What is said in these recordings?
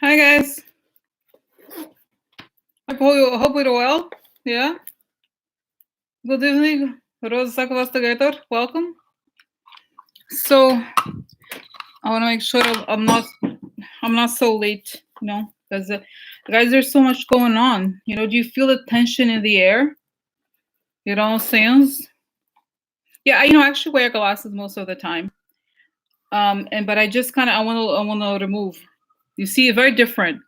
Hi guys. I hope you're well. Yeah. Good evening, Rose Sakavastigator. Welcome. So I want to make sure I'm not so late. Because guys, there's so much going on. Do you feel the tension in the air? You know what I'm saying? Yeah, I actually wear glasses most of the time. But I just kind of I want to remove. You see, it's very different.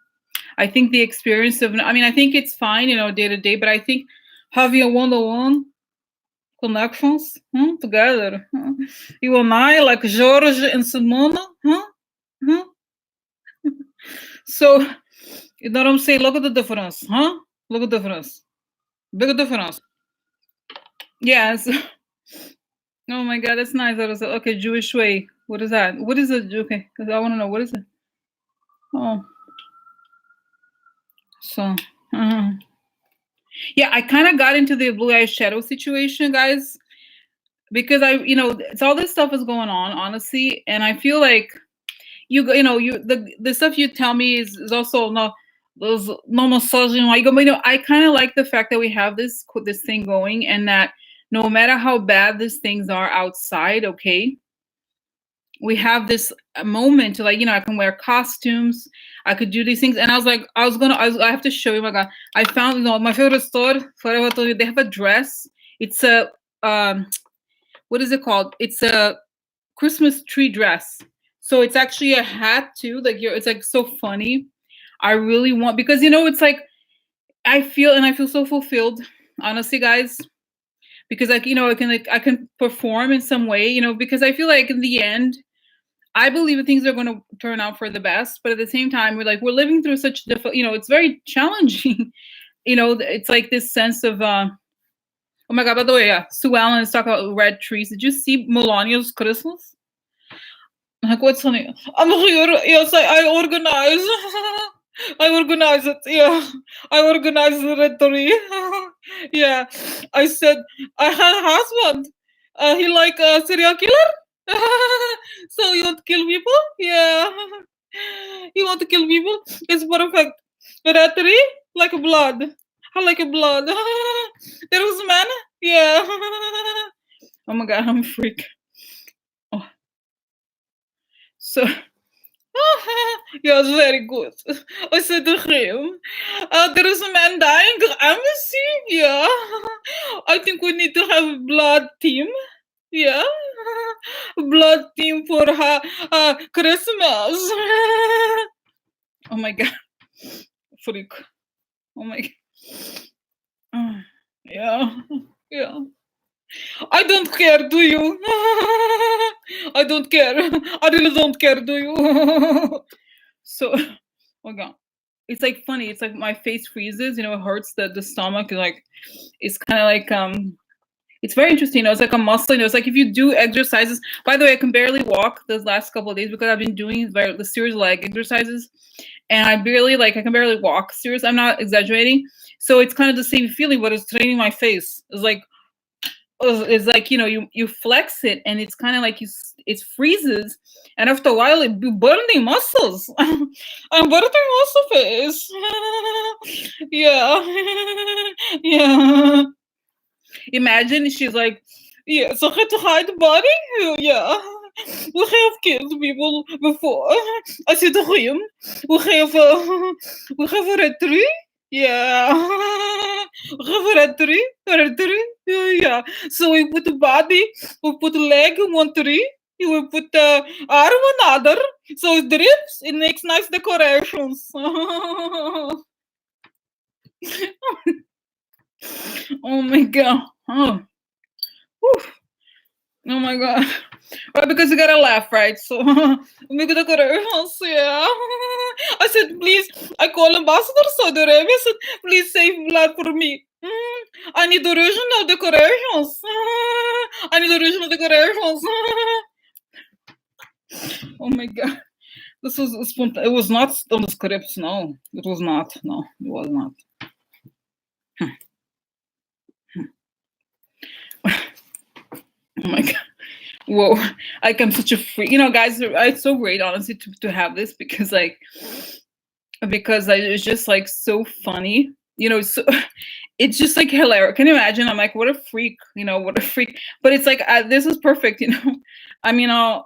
I think the experience of I think it's fine, day to day, but I think having a one-on-one connections together. You and I, like George and Simona. Huh? Huh? So, you know what I'm saying? Look at the difference. Huh? Look at the difference. Big difference. Yes. Oh my God, that's nice. That was okay. Jewish way. What is that? What is it? Okay, I want to know. What is it? Oh, so. Yeah, I kind of got into the blue eye shadow situation, guys, because it's all this stuff is going on, honestly, and I feel like the stuff you tell me is also no those no massaging like I kind of like the fact that we have this thing going, and that no matter how bad these things are outside, okay, we have this moment to I can wear costumes, I could do these things, and I was like I have to show you. My God, I found my favorite store forever. Told you they have a dress. It's a what is it called? It's a Christmas tree dress. So it's actually a hat too. It's like so funny. I really want because it's like I feel so fulfilled, honestly, guys. Because I can perform in some way, because I feel like in the end, I believe that things are going to turn out for the best. But at the same time, we're living through such difficult, it's very challenging. It's like this sense of oh my God, by the way, yeah, Sue Ellen is talking about red trees. Did you see Melania's Christmas? Like, what's funny? I'm here. Yes, I organize. I organize it. Yeah, I organize the retreat. Yeah, I said I had a husband. He like a serial killer. So you want to kill people? Yeah. You want to kill people? It's perfect. Retreat like blood. I like blood. There was a man. Yeah. Oh my God, I'm a freak. Oh. So. Yeah, it's very good. I said to him, there is a man dying. Embassy? Yeah. I think we need to have a blood team. Yeah. Blood team for Christmas. Oh my God. Freak. Oh my God. Yeah. Yeah. I don't care, do you? I don't care. I really don't care, do you? So, oh God. It's like funny. It's like my face freezes, it hurts the stomach. It's kind of like, it's very interesting. It's like a muscle, it's like if you do exercises, by the way, I can barely walk those last couple of days because I've been doing the serious leg exercises, and I can barely walk. Serious, I'm not exaggerating. So it's kind of the same feeling, but it's training my face. It's like you flex it, and it's kind of like it freezes, and after a while it be burning muscles. I'm burning muscle face. Yeah. Yeah. Imagine she's like, yeah, so I had to hide the body. Yeah. We have killed people before. I said to him, we have a retreat. Yeah. We have a retreat. Yeah. So we put the body, we put the leg in one tree, we put the arm on another, so it drips, it makes nice decorations. Oh my God. Oh. Whew. Oh my God. Right, because you gotta laugh, right? So make the decorations, yeah. I said, please, I call Ambassador Saudi Arabia. I said, please save blood for me. I need original decorations. I need original decorations. Oh my God. This was it was not on the script. No, it was not. No, it was not. Oh my God. Whoa, I'm such a freak. Guys, it's so great, honestly, to have this, because because it's just like so funny. So it's just like hilarious. Can you imagine? I'm like, what a freak, what a freak. But it's like this is perfect. I mean, yeah,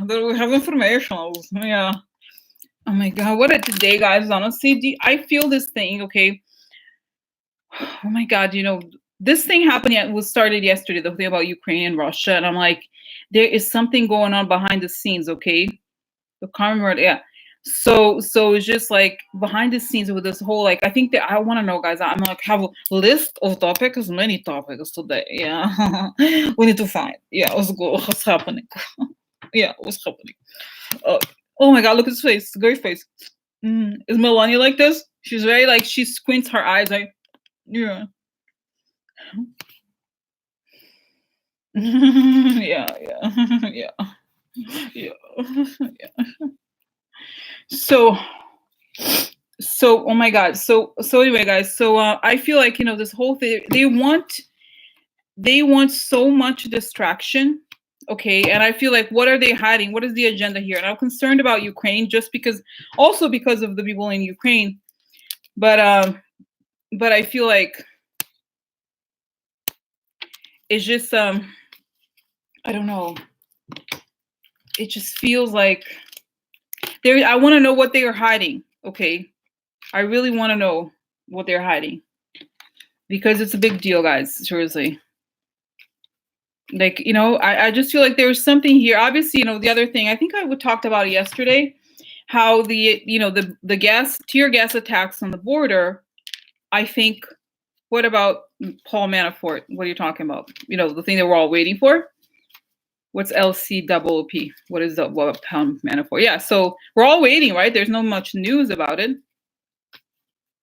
we have information. Yeah. Oh my god, what a day, guys! Honestly, I feel this thing. Okay. Oh my god, this thing happened. Yet was started yesterday. The thing about Ukraine and Russia, and I'm like, there is something going on behind the scenes. Okay, the karma, yeah. So it's just like behind the scenes with this whole like I think that I want to know, guys. I'm like have a list of topics, many topics today. Yeah, we need to find. Yeah, what's happening? Yeah, what's happening? Uh, oh my god, look at his face, great face. Is Melania like this? She's very like she squints her eyes like yeah. Yeah, yeah, yeah, yeah, yeah. So oh my god, so anyway, guys, so I feel like this whole thing they want so much distraction, okay, and I feel like what are they hiding, what is the agenda here, and I'm concerned about Ukraine just because also because of the people in Ukraine, but I feel like it's just I don't know, it just feels like I want to know what they are hiding, okay, I really want to know what they're hiding because it's a big deal, guys, seriously. Like, I just feel like there's something here. Obviously, the other thing, I think talked about it yesterday, how the tear gas attacks on the border, I think, what about Paul Manafort? What are you talking about? The thing that we're all waiting for? What's LCOOP? What is what Paul Manafort? Yeah, so we're all waiting, right? There's no much news about it.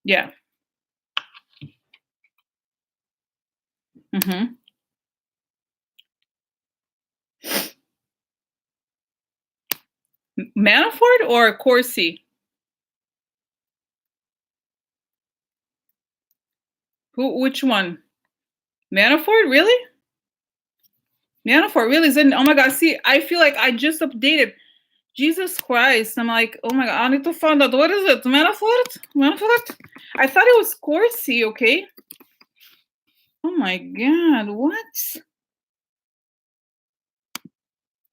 Yeah. Mm-hmm. Manafort or Corsi? Which one? Manafort, really? Manafort really isn't. Oh my god! See, I feel like I just updated. Jesus Christ! I'm like, oh my god! I need to find out what is it. Manafort? Manafort? I thought it was Corsi. Okay. Oh my god! What?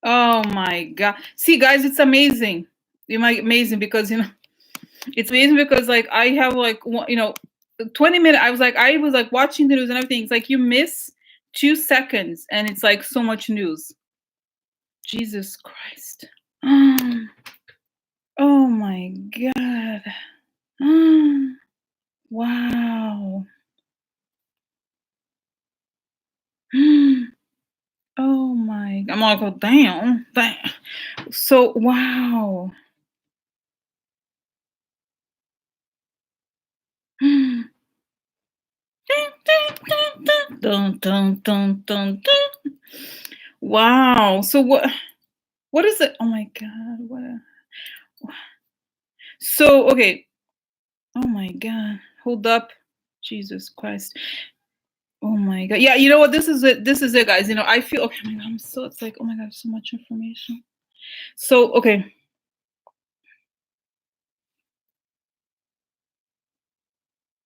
Oh my god! See, guys, it's amazing. Amazing because it's amazing because like I have like 20 minutes. I was like watching the news and everything. It's like you miss 2 seconds and it's like so much news. Jesus Christ. Oh my god. Wow. Oh my. I'm like, oh, damn. Damn. So, wow. Dun, dun, dun, dun, dun. Wow. So what is it? Oh my god. So, okay. Oh my god. Hold up. Jesus Christ. Oh my god. Yeah, you know what? This is it. This is it, guys. I feel okay. Oh my god, it's like, oh my god, so much information. So, okay.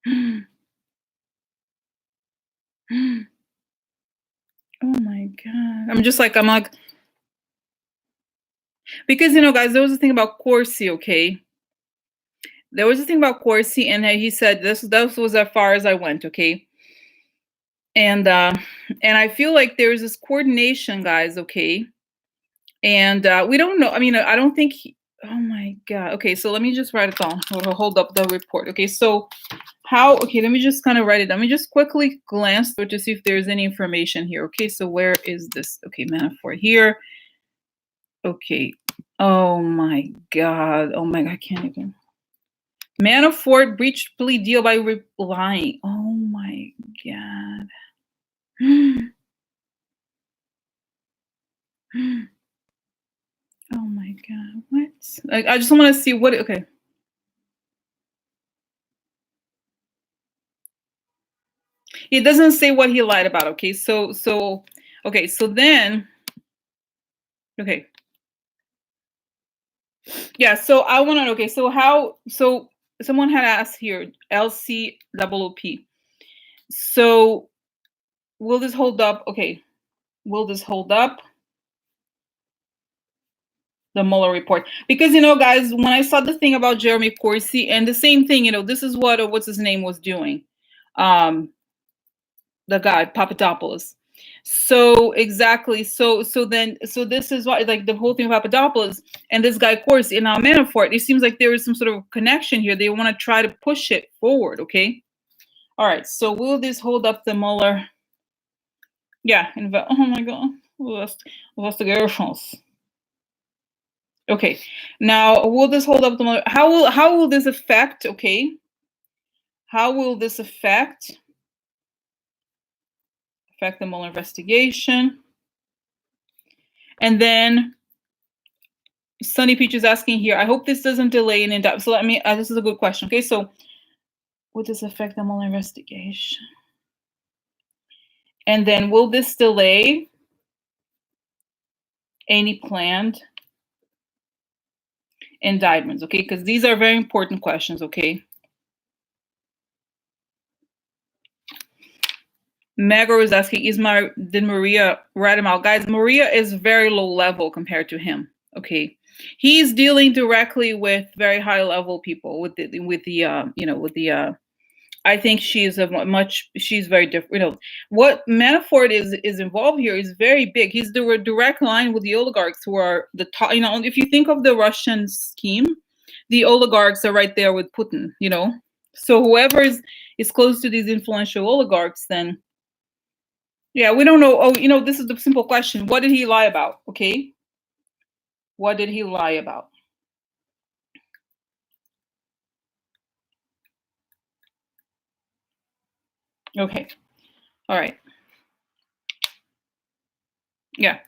Oh my god. I'm like because guys, there was a thing about Corsi, okay? There was a thing about Corsi and he said this was as far as I went, okay? And I feel like there's this coordination, guys, okay? And we don't know. I mean, I don't think oh my god. Okay, so let me just write it down. Hold up the report. Okay, so okay, let me just kind of write it. Let me just quickly glance through to see if there's any information here. Okay, so where is this? Okay, Manafort here. Okay. Oh my god. Oh my god, I can't even. Manafort breached plea deal by lying. Oh my god. Oh my god. What? I just want to see what okay. It doesn't say what he lied about, okay? So okay, so then okay. Yeah, so I want to know, okay, so how, so someone had asked here, LCOOP. So will this hold up? Okay, will this hold up? The Mueller report. Because, guys, when I saw the thing about Jeremy Corsi, and the same thing, this is what, what's his name was doing. The guy, Papadopoulos. So exactly. So this is why, like, the whole thing of Papadopoulos and this guy Corsi and now Manafort, it seems like there is some sort of connection here. They want to try to push it forward, okay? All right, so will this hold up the Mueller? Yeah, oh my god. Investigations. Okay, now will this hold up the Mueller? How will this affect? Okay, how will this affect the Mueller investigation? And then Sunny Peach is asking here. I hope this doesn't delay an in-depth. So let me. This is a good question. Okay, so will this affect the Mueller investigation? And then will this delay any planned indictments? Okay, because these are very important questions. Okay. Magro is asking, did Maria rat him out? Guys, Maria is very low level compared to him. Okay, he's dealing directly with very high level people. I think she's she's very different. What Manafort is involved here is very big. He's the direct line with the oligarchs who are the top. If you think of the Russian scheme, the oligarchs are right there with Putin. So whoever is close to these influential oligarchs, then. Yeah, we don't know. Oh, this is the simple question. What did he lie about? Okay. What did he lie about? Okay. All right. Yeah.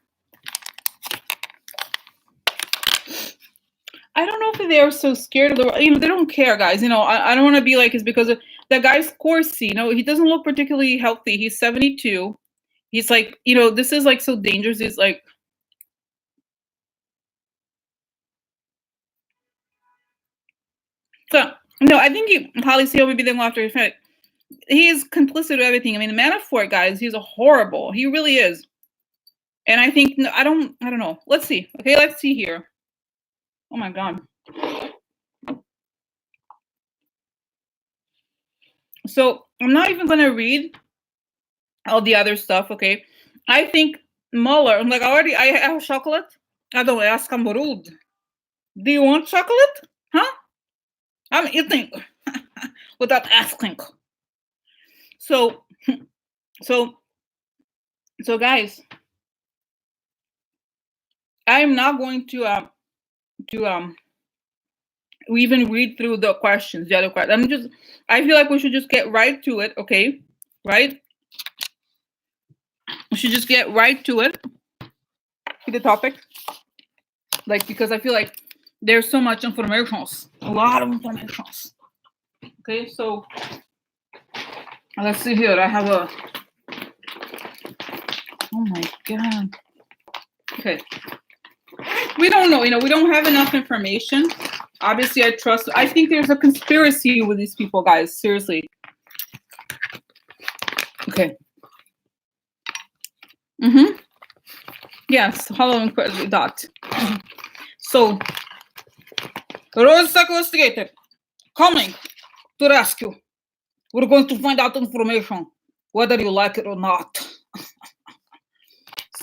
I don't know if they are so scared of they don't care, guys. I don't want to be like, it's because of that guy's Corsi. He doesn't look particularly healthy. He's 72. He's like, this is like so dangerous. He's like, so no, I think he probably see maybe they go after his friend. He is complicit with everything. I mean, the Manafort guys, he's a horrible. He really is. And I think I don't know. Let's see. Okay, let's see here. Oh my god. So I'm not even gonna read all the other stuff, okay? I think Mueller, like I have chocolate. I don't ask, I'm rude. Do you want chocolate? Huh? I'm eating without asking. So so guys, I'm not going to even read through the questions, the other questions. I feel like we should just get right to it, okay? Right? We should just get right to it, to the topic. Like, because I feel like there's so much information, a lot of information. Okay, so let's see here. I have a. Oh my god. Okay. We don't know. We don't have enough information. Obviously, I think there's a conspiracy with these people, guys. Seriously. Okay. Mm-hmm. Yes. Hello, dot. So, Rose investigator coming to rescue. We're going to find out information, whether you like it or not.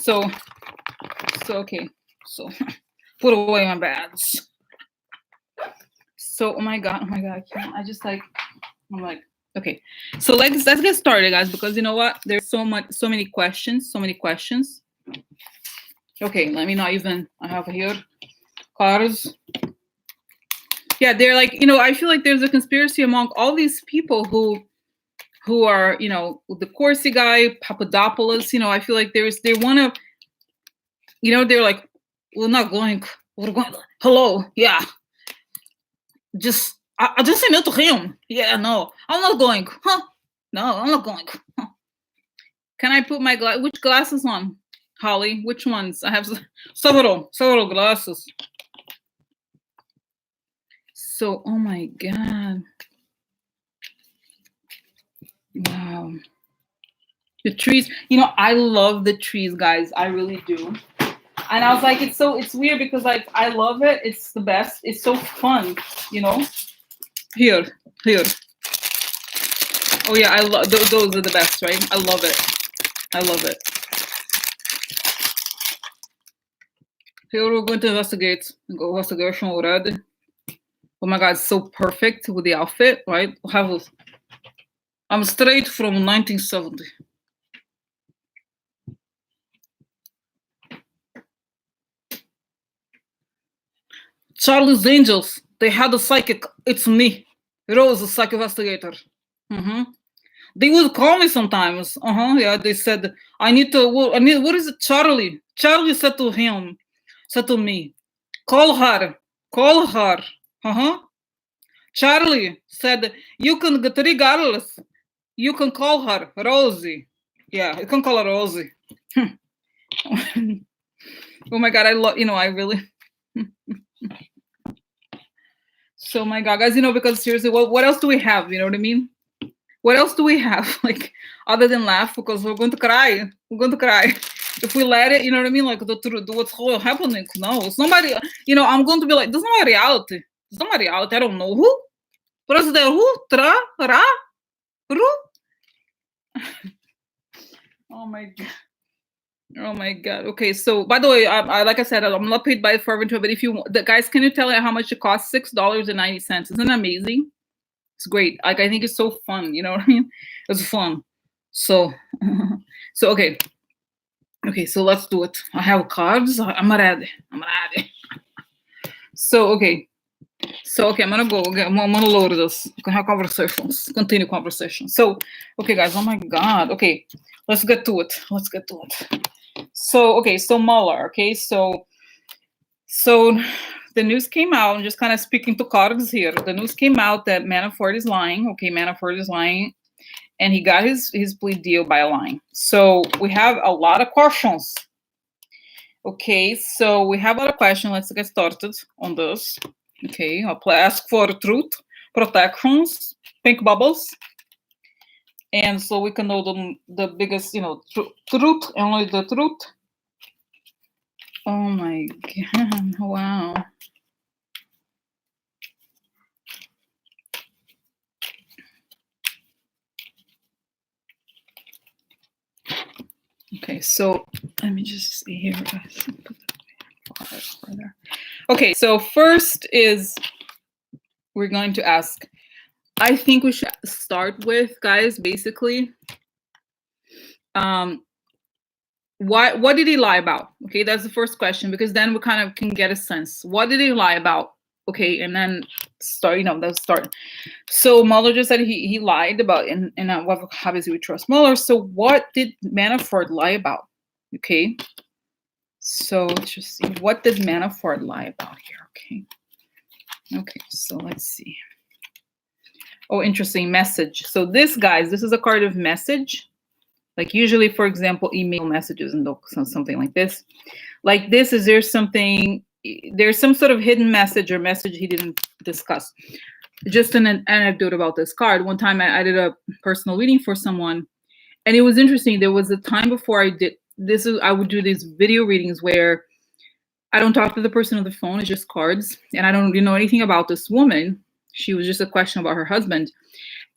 So okay. So put away my bags. So oh my god, I can't. I'm like, okay. So let's get started, guys, because you know what? There's so many questions. Okay, let me not even. I have here cards. Yeah, they're like, I feel like there's a conspiracy among all these people who are, the Corsi guy, Papadopoulos. I feel like they want to, they're like, we're not going. We're going. Hello, yeah. I just said no to him. Yeah, no, I'm not going. Huh? No, I'm not going. Huh. Can I put my which glasses on, Holly? Which ones? I have several glasses. So, oh my God. Wow. The trees, I love the trees, guys. I really do. And I was like, it's weird because like I love it. It's the best. It's so fun, you know. Here, here. Oh yeah, I love those are the best, right? I love it. I love it. Here we're going to investigate. Go investigation already. Oh my God, it's so perfect with the outfit, right? I'm straight from 1970. Charlie's Angels. They had a psychic. It's me, Rose, a psychic investigator. They would call me sometimes. Yeah, they said, I need, what is it, Charlie? Charlie said to me, call her. Charlie said, you can get regardless. You can call her Rosie. Yeah, you can call her Rosie. Oh my God, I love, I really. So my God, guys, because seriously, what else do we have? You know what I mean? What else do we have? Like, other than laugh, because we're going to cry. We're going to cry. If we let it, you know what I mean? Like, the truth, what's happening? No, somebody, I'm going to be like, this is not reality. It's not my reality. I don't know who. President who? Tra? Ra? Ru? Oh my God. Oh my God. Okay, so by the way, I like I said, I'm not paid by Fervent, but if you, the guys, can you tell me how much it costs? $6.90. Isn't that amazing? It's great. Like, I think it's so fun. You know what I mean? It's fun. So, okay. Okay, so let's do it. I have cards. I'm ready. So, okay. So, okay, I'm gonna go. Okay, I'm gonna load this. We can have conversations. Continue conversation. So, okay, guys. Oh my God. Okay, let's get to it. So, okay, so Mueller. Okay, so the news came out. I'm just kind of speaking to cards here. The news came out that Manafort is lying. Okay, Manafort is lying, and he got his plea deal by lying. So we have a lot of questions. Okay, so we have a lot of questions. Let's get started on this. Okay, I'll ask for truth, protections, pink bubbles, and so we can know the biggest, truth, only the truth. Oh my God! Wow. Okay, so let me just see here, guys. Okay, so first is we're going to ask. I think we should start with, guys, basically, what did he lie about? Okay, that's the first question, because then we kind of can get a sense. What did he lie about? Okay, and then start, let's start. So Mueller just said he lied about, and obviously we trust Mueller. So what did Manafort lie about? Okay, so let's just see. What did Manafort lie about here? Okay, so let's see. Oh, interesting, message. So this, guys, this is a card of message. Like usually, for example, email messages and something like this. Like this, is there's some sort of hidden message or message he didn't discuss. Just an anecdote about this card. One time I did a personal reading for someone, and it was interesting. There was a time before I did this. I would do these video readings where I don't talk to the person on the phone. It's just cards, and I don't really know anything about this woman. She was just a question about her husband,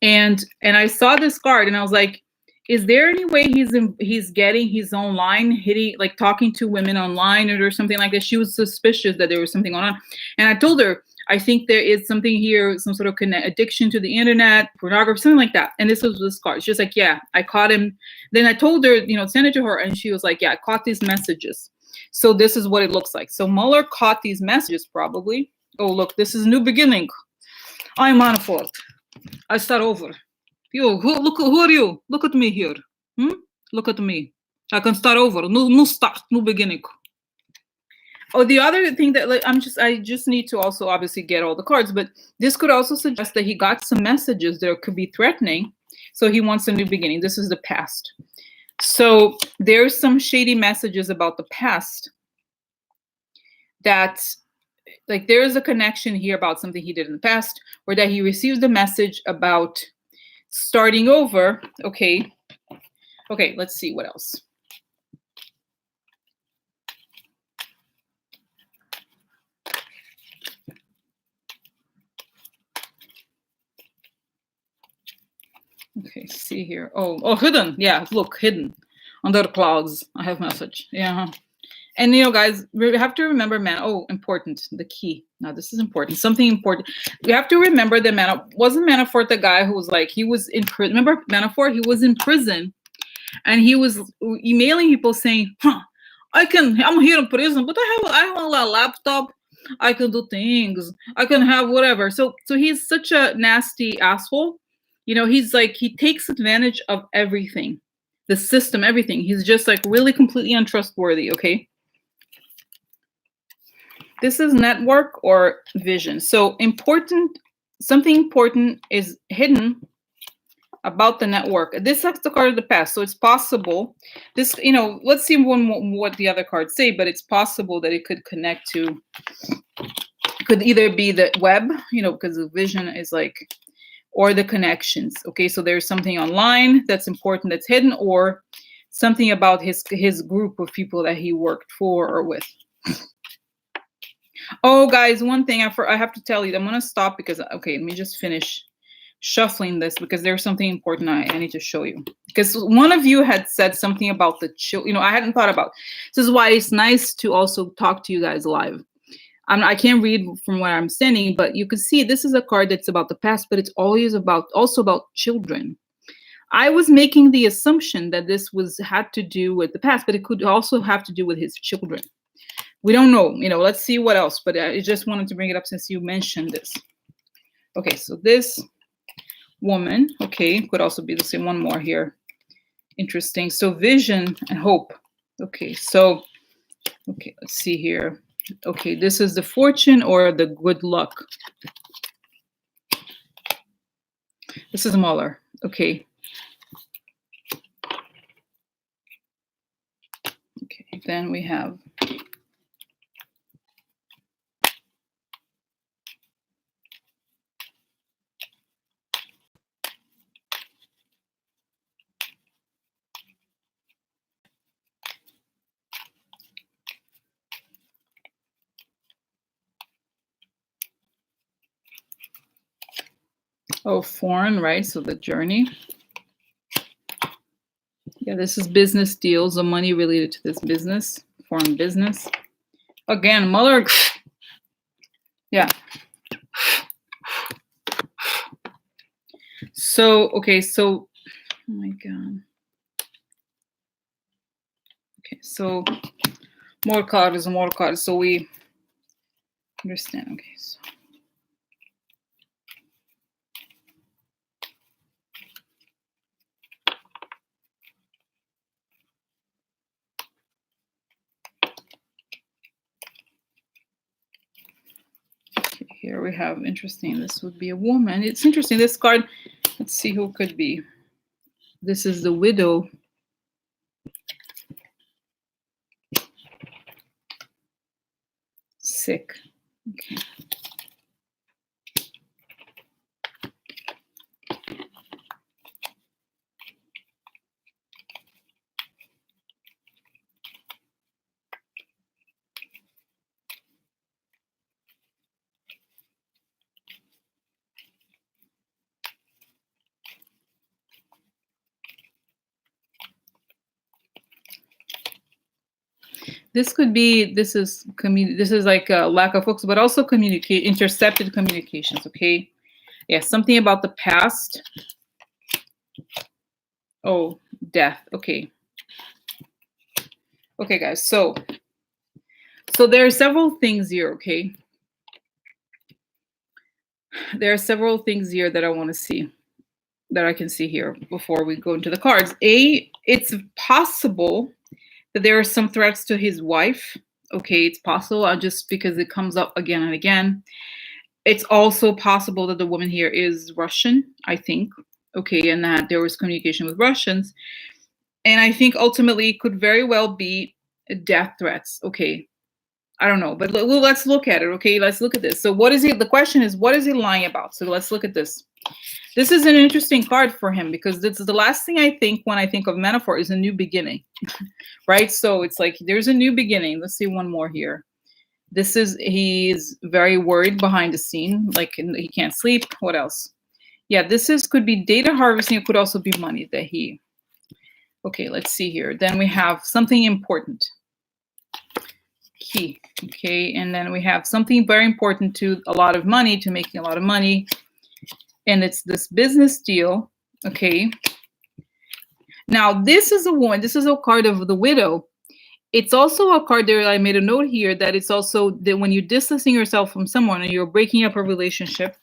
and I saw this card, and I was like, is there any way he's getting his online, hitting, like talking to women online or something like that? She was suspicious that there was something going on, and I told her, I think there is something here, some sort of addiction to the internet, pornography, something like that. And this was this card. She was like, yeah, I caught him. Then I told her, send it to her, and she was like, yeah, I caught these messages. So this is what it looks like. So Mueller caught these messages probably. Oh, look, this is new beginning. I'm Manafort. I start over. You, who are you? Look at me here. Look at me. I can start over. New start, new beginning. Oh, the other thing that I just need to also obviously get all the cards, but this could also suggest that he got some messages that could be threatening. So he wants a new beginning. This is the past. So there's some shady messages about the past that like there is a connection here about something he did in the past, or that he receives a message about starting over. Okay. Okay, let's see what else. Okay, see here. Oh, hidden. Yeah, look, hidden under the clouds. I have message. Yeah. And guys, we have to remember, man. Oh, important. The key. Now, this is important. Something important. We have to remember that wasn't Manafort the guy who was like, he was in prison. Remember Manafort? He was in prison, and he was emailing people saying, "Huh, I'm here in prison, but I have a laptop. I can do things. I can have whatever." So he's such a nasty asshole. He's like, he takes advantage of everything, the system, everything. He's just like really completely untrustworthy. Okay. This is network or vision. So something important is hidden about the network. This is the card of the past. So it's possible this, let's see what the other cards say, but it's possible that it could connect to, could either be the web, because the vision is like, or the connections. Okay. So there's something online that's important, that's hidden, or something about his group of people that he worked for or with. Oh, guys, one thing I have to tell you, I'm going to stop because, okay, let me just finish shuffling this because there's something important I need to show you. Because one of you had said something about the I hadn't thought about. This is why it's nice to also talk to you guys live. I can't read from where I'm standing, but you can see this is a card that's about the past, but it's always also about children. I was making the assumption that this had to do with the past, but it could also have to do with his children. We don't know, let's see what else, but I just wanted to bring it up since you mentioned this. Okay, so this woman, okay, could also be the same. One more here. Interesting. So vision and hope. Okay, so, okay, let's see here. Okay, this is the fortune or the good luck. This is Muller. Okay. Okay, then we have foreign, right? So the journey. Yeah, this is business deals or money related to this business, foreign business. Again, Muller. Yeah. So, okay, so, oh my God. Okay, so more cards. So we understand. Okay, so. Okay, here we have, interesting. This would be a woman. It's interesting. This card, let's see who could be. This is the widow. Sick. Okay. This could be, this is like a lack of focus, but also intercepted communications, okay? Yeah, something about the past. Oh, death, okay. Okay, guys, so there are several things here, okay? There are several things here that I want to see, that I can see here before we go into the cards. It's possible that there are some threats to his wife. Okay, it's possible, just because it comes up again and again. It's also possible that the woman here is Russian, I think. Okay, and that there was communication with Russians. And I think ultimately it could very well be death threats. Okay. I don't know, but let's look at it. Okay, let's look at this. So what is he? The question is, what is he lying about? So let's look at this. This is an interesting card for him because this is the last thing I think when I think of metaphor is a new beginning, right? So it's like there's a new beginning. Let's see one more here. This is, he's very worried behind the scene, like he can't sleep. What else? Yeah, this is, could be data harvesting. It could also be money that he, okay, let's see here. Then we have something important. Key, okay, and then we have something very important to a lot of money, to making a lot of money, and it's this business deal, okay. Now this is a woman, this is a card of the widow. It's also a card there, I made a note here, that it's also that when you're distancing yourself from someone and you're breaking up a relationship,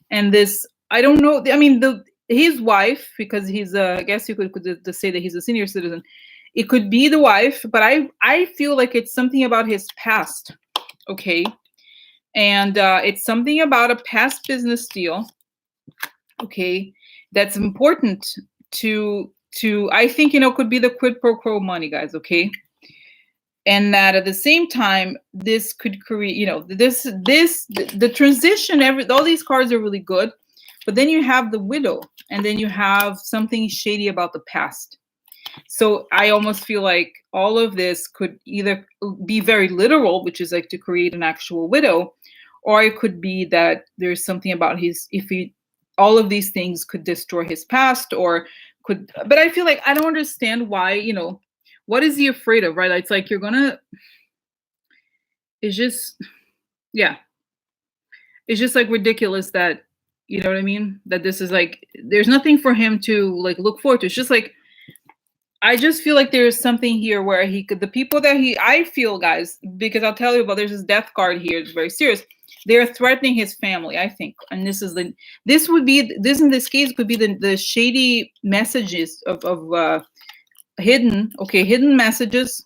and this, I don't know, I mean, his wife, because he's I guess you could say that he's a senior citizen. It could be the wife, but I feel like it's something about his past, okay? And it's something about a past business deal, okay, that's important to I think, you know, could be the quid pro quo money, guys, okay? And that at the same time, this could create, you know, the transition, all these cards are really good, but then you have the widow, and then you have something shady about the past. So I almost feel like all of this could either be very literal, which is like to create an actual widow, or it could be that there's something about his, all of these things could destroy his past, or could, but I feel like I don't understand why, you know, what is he afraid of, right? It's like it's just, yeah. It's just like ridiculous that, you know what I mean? That this is like, there's nothing for him to like look forward to. It's just like, I just feel like there's something here where he could, the people that I feel, guys, because I'll tell you about, there's this death card here. It's very serious. They're threatening his family, I think. And this is this would be, this in this case could be the shady messages of hidden, okay, hidden messages.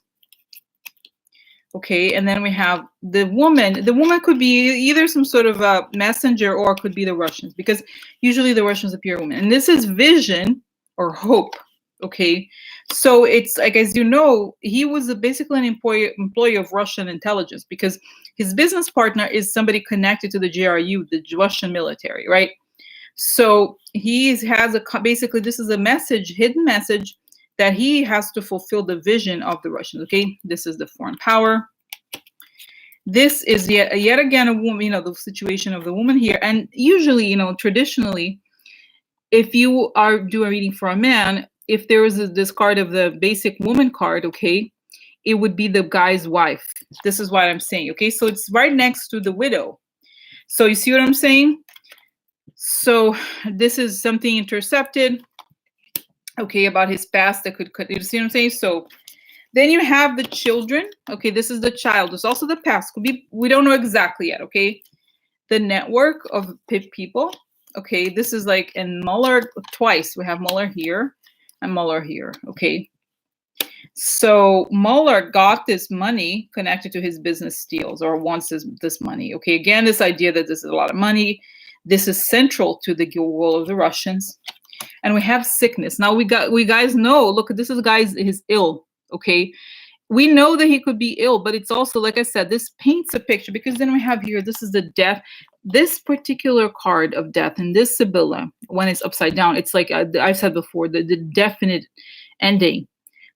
Okay, and then we have the woman. The woman could be either some sort of a messenger, or it could be the Russians, because usually the Russians appear women. And this is vision or hope. Okay, so it's like, as you know, he was basically an employee of Russian intelligence, because his business partner is somebody connected to the GRU, the Russian military, right? So he has basically, this is a message, hidden message, that he has to fulfill the vision of the Russians. Okay, this is the foreign power. This is yet again a woman, you know, the situation of the woman here. And usually, you know, traditionally, if you are doing a reading for a man, if there is this card of the basic woman card, okay, it would be the guy's wife. This is what I'm saying, okay? So it's right next to the widow. So you see what I'm saying? So this is something intercepted, okay, about his past that could, you see what I'm saying? So then you have the children, okay, this is the child. There's also the past, could be, we don't know exactly yet, okay? The network of people, okay, this is like in Muller twice. We have Muller here and Muller here, okay? So Muller got this money connected to his business deals, or wants this money, okay? Again, this idea that this is a lot of money. This is central to the goal of the Russians. And we have sickness. Now we guys know, look, this is guys, he's ill, okay? We know that he could be ill, but it's also, like I said, this paints a picture, because then we have here, this is the death, this particular card of death, and this Sibylla, when it's upside down, it's like I've said before, the definite ending,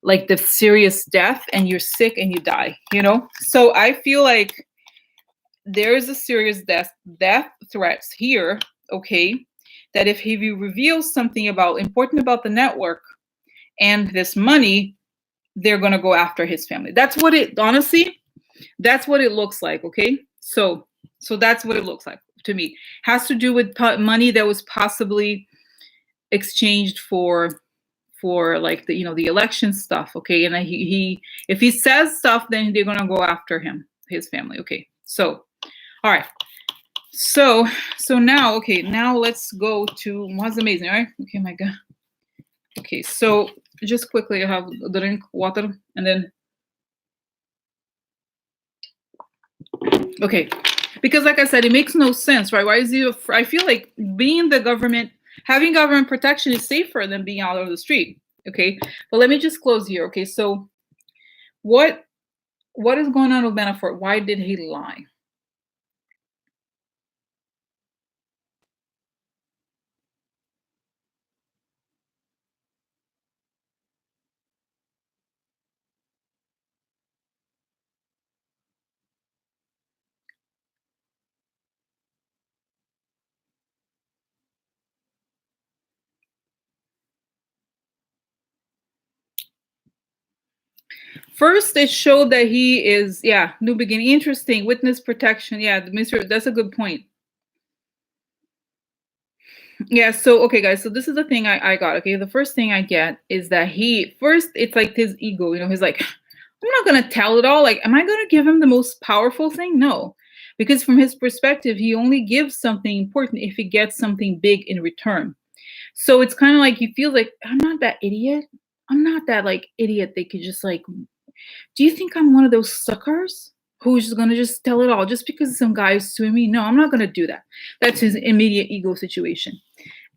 like the serious death, and you're sick and you die, you know? So I feel like there is a serious death threats here, okay? That if he reveals something important about the network and this money, they're going to go after his family. That's what it, honestly, that's what it looks like, okay? So that's what it looks like to me. Has to do with money that was possibly exchanged for like the, you know, the election stuff, okay? And he if he says stuff, then they're going to go after him, his family, okay? So, all right. So now, okay, now let's go to what's amazing, all right? Okay, my God. Okay, so just quickly, I have a drink, water, and then, okay, because like I said, it makes no sense, right? Why is he? I feel like being the government, having government protection is safer than being out on the street, okay? But let me just close here, okay? So what What is going on with Manafort? Why did he lie? First, it showed that he is, yeah, new beginning. Interesting. Witness protection. Yeah, the Mr. That's a good point. Yeah, so okay, guys, so this is the thing I got. Okay, the first thing I get is that he first, it's like his ego, he's like, I'm not gonna tell it all. Like, am I gonna give him the most powerful thing? No. Because from his perspective, he only gives something important if he gets something big in return. So it's kind of like he feels like, I'm not that idiot. I'm not that like idiot they could just like, do you think I'm one of those suckers who's just gonna just tell it all just because some guy is suing me? No, I'm not gonna do that. That's his immediate ego situation.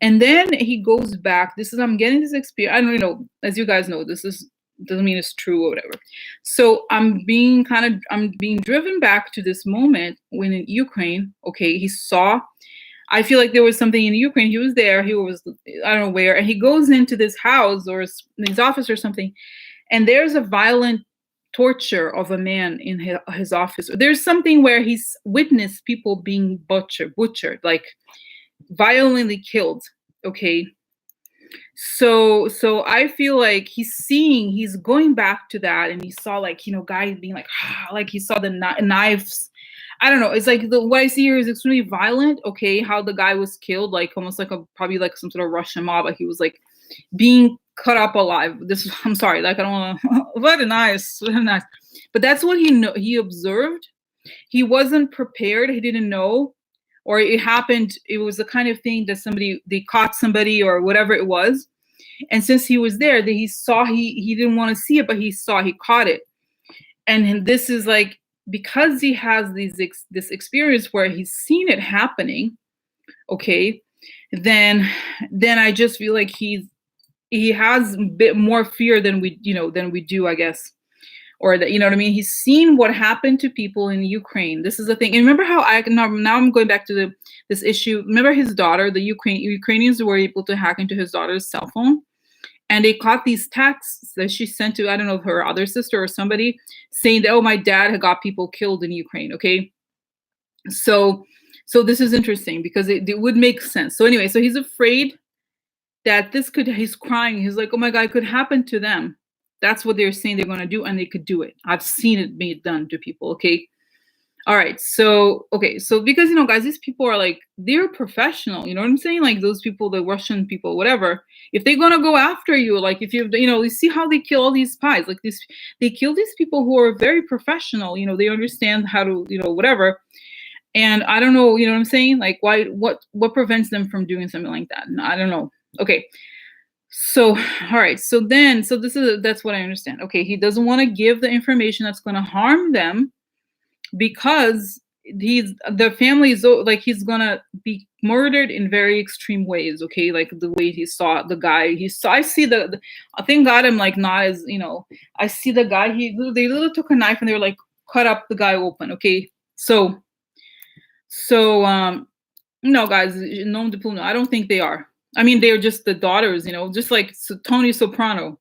And then he goes back. This is, I'm getting this experience. I don't know, as you guys know, this is doesn't mean it's true or whatever. So I'm being driven back to this moment when in Ukraine, okay, he saw, I feel like there was something in Ukraine. He was there, he was, I don't know where, and he goes into this house or his office or something, and there's a violent torture of a man in his office. There's something where he's witnessed people being butchered, like violently killed. Okay, so I feel like he's going back to that, and he saw, like, guys being like, like he saw the knives. I don't know, it's like what I see here is extremely violent. Okay, how the guy was killed, like almost like a, probably like some sort of Russian mob, like he was like being cut up alive. This is, I'm sorry, like I don't want to very nice, very nice, but that's what he observed. He wasn't prepared, he didn't know, or it happened, it was the kind of thing that they caught somebody or whatever it was. And since he was there, that he saw, he didn't want to see it, but he caught it. And this is like, because he has this experience where he's seen it happening. Okay, then I just feel like he has a bit more fear than we do, I guess. Or that, you know what I mean? He's seen what happened to people in Ukraine. This is the thing. And remember how now I'm going back to this issue. Remember his daughter, the Ukrainians were able to hack into his daughter's cell phone, and they caught these texts that she sent to, I don't know, her other sister or somebody, saying that, oh, my dad had got people killed in Ukraine. Okay, so this is interesting because it would make sense. So anyway, so he's afraid that he's crying. He's like, oh my God, it could happen to them. That's what they're saying they're going to do, and they could do it. I've seen it being done to people. Okay. All right. So, okay. So, because, guys, these people are like, they're professional. You know what I'm saying? Like those people, the Russian people, whatever, if they're going to go after you, like if you see how they kill all these spies, like they kill these people who are very professional. They understand how to, whatever. And I don't know, you know what I'm saying? Like, why, what prevents them from doing something like that? I don't know. Okay. So, all right. So that's what I understand. Okay. He doesn't want to give the information that's going to harm them, because the family is like, he's going to be murdered in very extreme ways. Okay. Like the way he saw the guy, I see I think God, I'm like, not as, I see the guy, they literally took a knife and they were like, cut up the guy open. Okay. So, no, guys, non diploma. I don't think they are. I mean, they're just the daughters, just like Tony Soprano.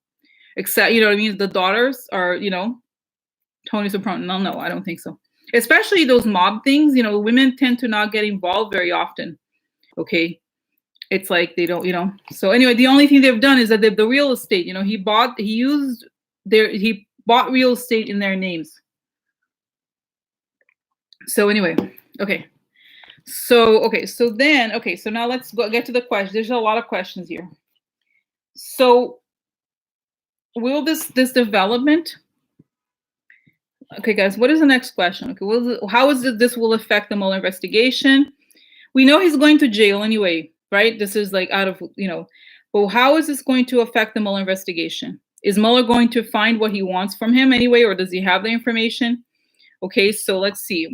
Except, you know what I mean? The daughters are, Tony Soprano. No, I don't think so. Especially those mob things, women tend to not get involved very often. Okay. It's like they don't, So anyway, the only thing they've done is that the real estate, he bought real estate in their names. So anyway, okay. So now let's get to the question. There's a lot of questions here. So will this development? Okay, guys, what is the next question? Okay, how is this will affect the Mueller investigation? We know he's going to jail anyway, right? This is like out of, but how is this going to affect the Mueller investigation? Is Mueller going to find what he wants from him anyway, or does he have the information? Okay, so let's see.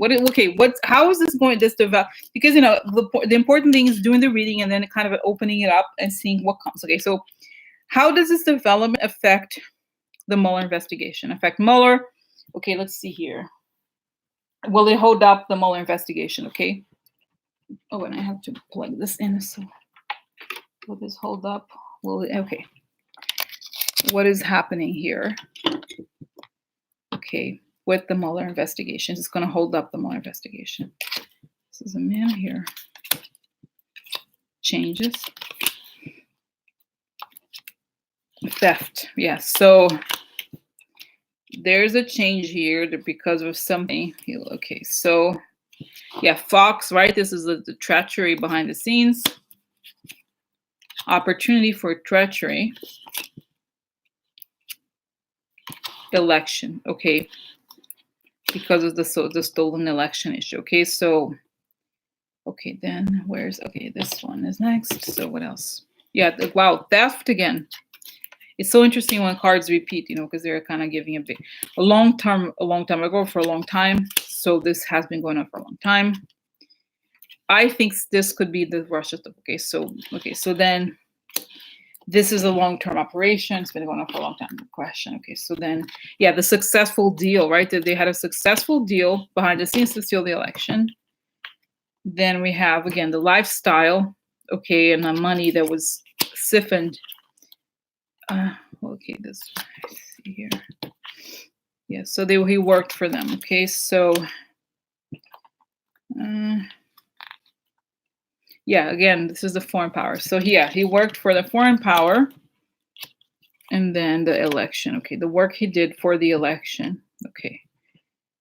How is this develop? Because the important thing is doing the reading and then kind of opening it up and seeing what comes. Okay, so how does this development affect the Mueller investigation? Affect Mueller? Okay, let's see here. Will it hold up the Mueller investigation? Okay. Oh, and I have to plug this in. So will this hold up? Will it, okay. What is happening here? Okay, with the Mueller investigation, it's going to hold up the Mueller investigation. This is a man here. Changes. Theft. Yes. So there's a change here because of something. Okay. So yeah, Fox, right? This is the treachery behind the scenes. Opportunity for treachery. Election. Okay. Because of the stolen election issue. Okay. So, okay, then where's, okay, this one is next. So what else? Yeah. Wow. Theft again. It's so interesting when cards repeat, you know, because they're kind of giving a long time ago for a long time. So this has been going on for a long time. I think this could be the Russia stuff. Okay, so then this is a long-term operation. It's been going on for a long time. Question. Okay, so then, yeah, the successful deal, right? That they had a successful deal behind the scenes to steal the election. Then we have again the lifestyle, okay, and the money that was siphoned. Okay, this, let's see here. Yeah, so he worked for them. Okay, so yeah, again, this is the foreign power. So yeah, he worked for the foreign power, and then the election. Okay, the work he did for the election. Okay,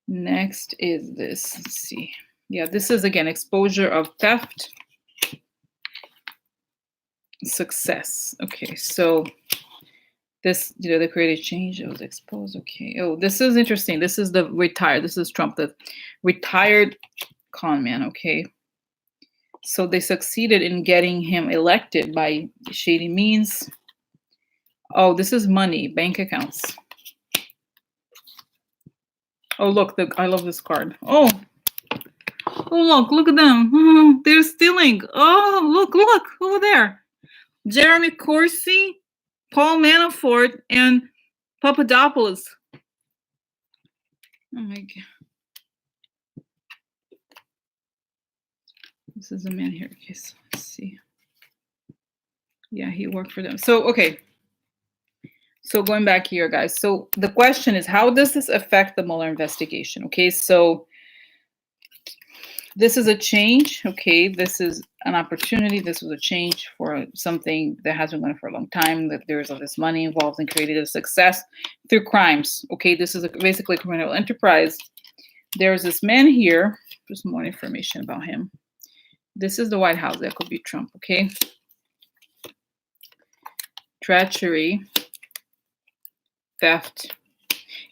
next is this. Let's see. Yeah, this is again exposure of theft, success. Okay, so this, you know, the creative change, it was exposed. Okay. Oh, this is interesting. This is the retired. This is Trump, the retired con man. Okay. So they succeeded in getting him elected by shady means. Oh, this is money, bank accounts. Oh, look, I love this card. Oh, look at them. Oh, they're stealing. Oh, look over there. Jeremy Corsi, Paul Manafort, and Papadopoulos. Oh my God. This is a man here. Okay, so let's see. Yeah, he worked for them. So, okay. So going back here, guys. So the question is, how does this affect the Mueller investigation? Okay, so this is a change. Okay, this is an opportunity. This was a change for something that has been going on for a long time, that there's all this money involved and created a success through crimes. Okay, this is basically a criminal enterprise. There's this man here. Just more information about him. This is the White House. That could be Trump. Okay. Treachery. Theft.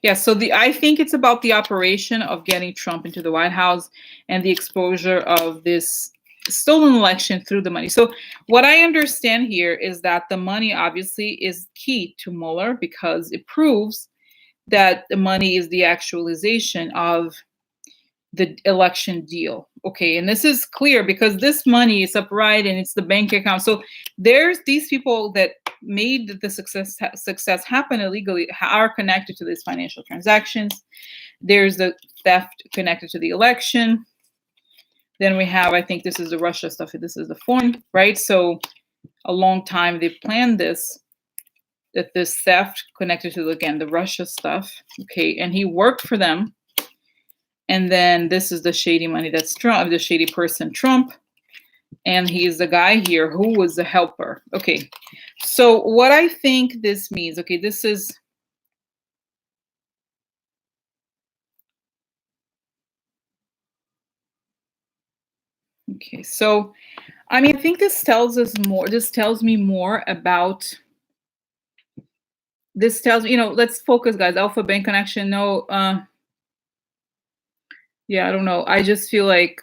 Yeah, so I think it's about the operation of getting Trump into the White House and the exposure of this stolen election through the money. So what I understand here is that the money obviously is key to Mueller because it proves that the money is the actualization of the election deal. Okay, and this is clear because this money is upright and it's the bank account. So there's these people that made the success happen illegally are connected to these financial transactions. There's the theft connected to the election. Then we have, I think this is the Russia stuff. This is the foreign, right? So a long time they planned this, that this theft connected to, again, the Russia stuff. Okay, and he worked for them. And then this is the shady money that's Trump, the shady person, Trump. And he's the guy here who was the helper. Okay, so what I think this means, okay, this is, okay, so, I mean, I think this tells us more, this tells me more about, this tells me, you know, let's focus, guys, Alpha Bank connection, no, yeah, I don't know, I just feel like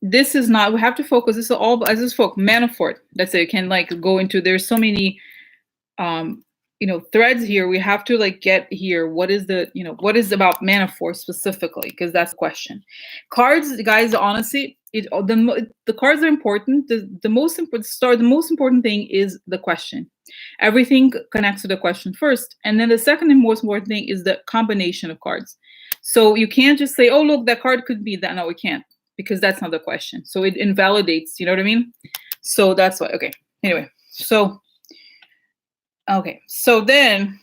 this is not, we have to focus, this is all, as this folk, Manafort, that's it, can like go into, there's so many, you know, threads here. We have to like get here. What is the, you know, what is about Manafort specifically? Because that's the question. Cards, guys, honestly, the cards are important. The most important thing is the question. Everything connects to the question first. And then the second and most important thing is the combination of cards. So you can't just say, "Oh, look, that card could be that." No, we can't, because that's not the question. So it invalidates. You know what I mean? So that's why. Okay. Anyway, so okay, so then,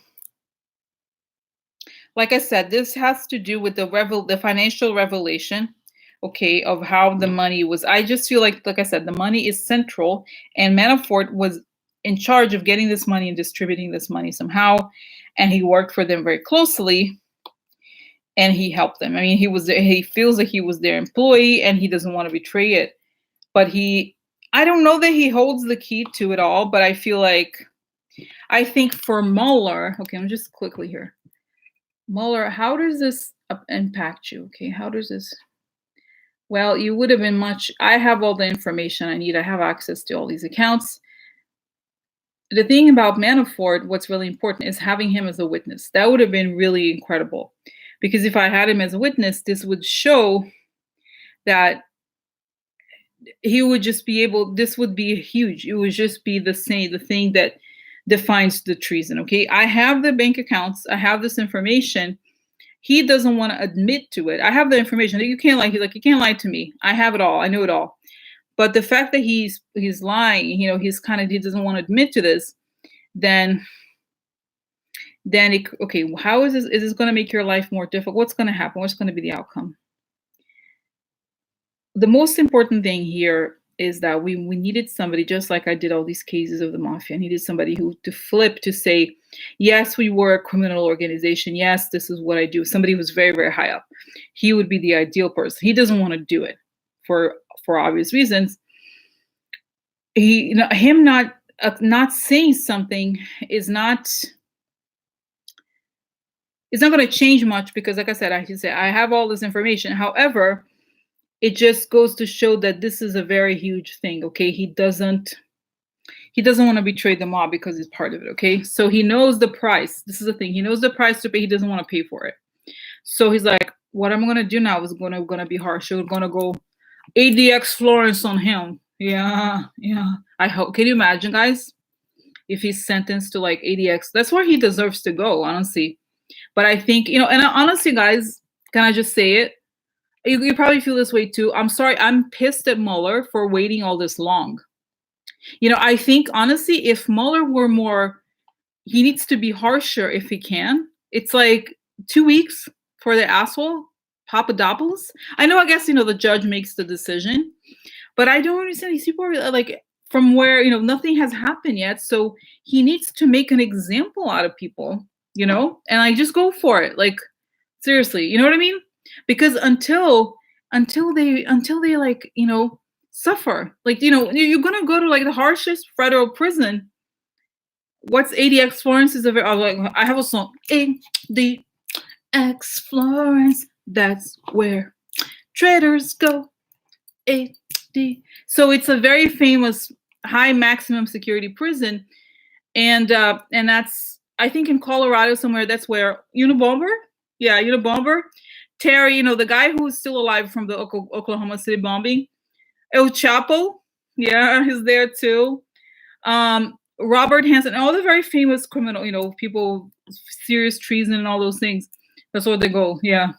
like I said, this has to do with the financial revelation, okay, of how the money was. I just feel like I said, the money is central, and Manafort was in charge of getting this money and distributing this money somehow, and he worked for them very closely, and he helped them. I mean, he feels that he was their employee, and he doesn't want to betray it, but I don't know that he holds the key to it all, but I think for Mueller, okay, I'm just quickly here. Mueller, how does this impact you? Okay, how does this? Well, you would have been much. I have all the information I need. I have access to all these accounts. The thing about Manafort, what's really important is having him as a witness. That would have been really incredible, because if I had him as a witness, this would show that he would just be able. This would be huge. It would just be the thing that defines the treason. Okay, I have the bank accounts. I have this information. He doesn't want to admit to it. I have the information. You can't lie. He's like, you can't lie to me. I have it all. I know it all. But the fact that he's lying, he doesn't want to admit to this, then okay, how is this? Is this going to make your life more difficult? What's going to happen? What's going to be the outcome? The most important thing here is that we needed somebody, just like I did all these cases of the mafia. I needed somebody to flip, to say, yes, we were a criminal organization. Yes, this is what I do. Somebody who's very, very high up. He would be the ideal person. He doesn't want to do it for obvious reasons. Him not saying something is not. It's not going to change much, because, like I said, I have all this information. However, it just goes to show that this is a very huge thing. Okay, he doesn't want to betray the mob because he's part of it. Okay, so he knows the price. This is the thing. He knows the price to pay. He doesn't want to pay for it. So he's like, what I'm gonna do now is gonna be harsh. We're gonna go ADX Florence on him. Yeah. I hope. Can you imagine, guys, if he's sentenced to like ADX? That's where he deserves to go, honestly. But I think, and honestly, guys, can I just say it? You probably feel this way too. I'm sorry. I'm pissed at Mueller for waiting all this long. I think, honestly, if Mueller were more, he needs to be harsher if he can. It's like 2 weeks for the asshole, Papadopoulos. I know, I guess, the judge makes the decision, but I don't understand. These people are like, from where, nothing has happened yet. So he needs to make an example out of people, and I just go for it. Like, seriously, you know what I mean? Because until they like, suffer, like, you're gonna go to like the harshest federal prison. What's ADX Florence is I have a song, ADX Florence, that's where traitors go. AD. So it's a very famous high maximum security prison, and that's, I think, in Colorado somewhere. That's where Unabomber, Terry, the guy who's still alive from the Oklahoma City bombing, El Chapo, he's there too. Robert Hansen, all the very famous criminal, people, serious treason and all those things. That's where they go. Yeah,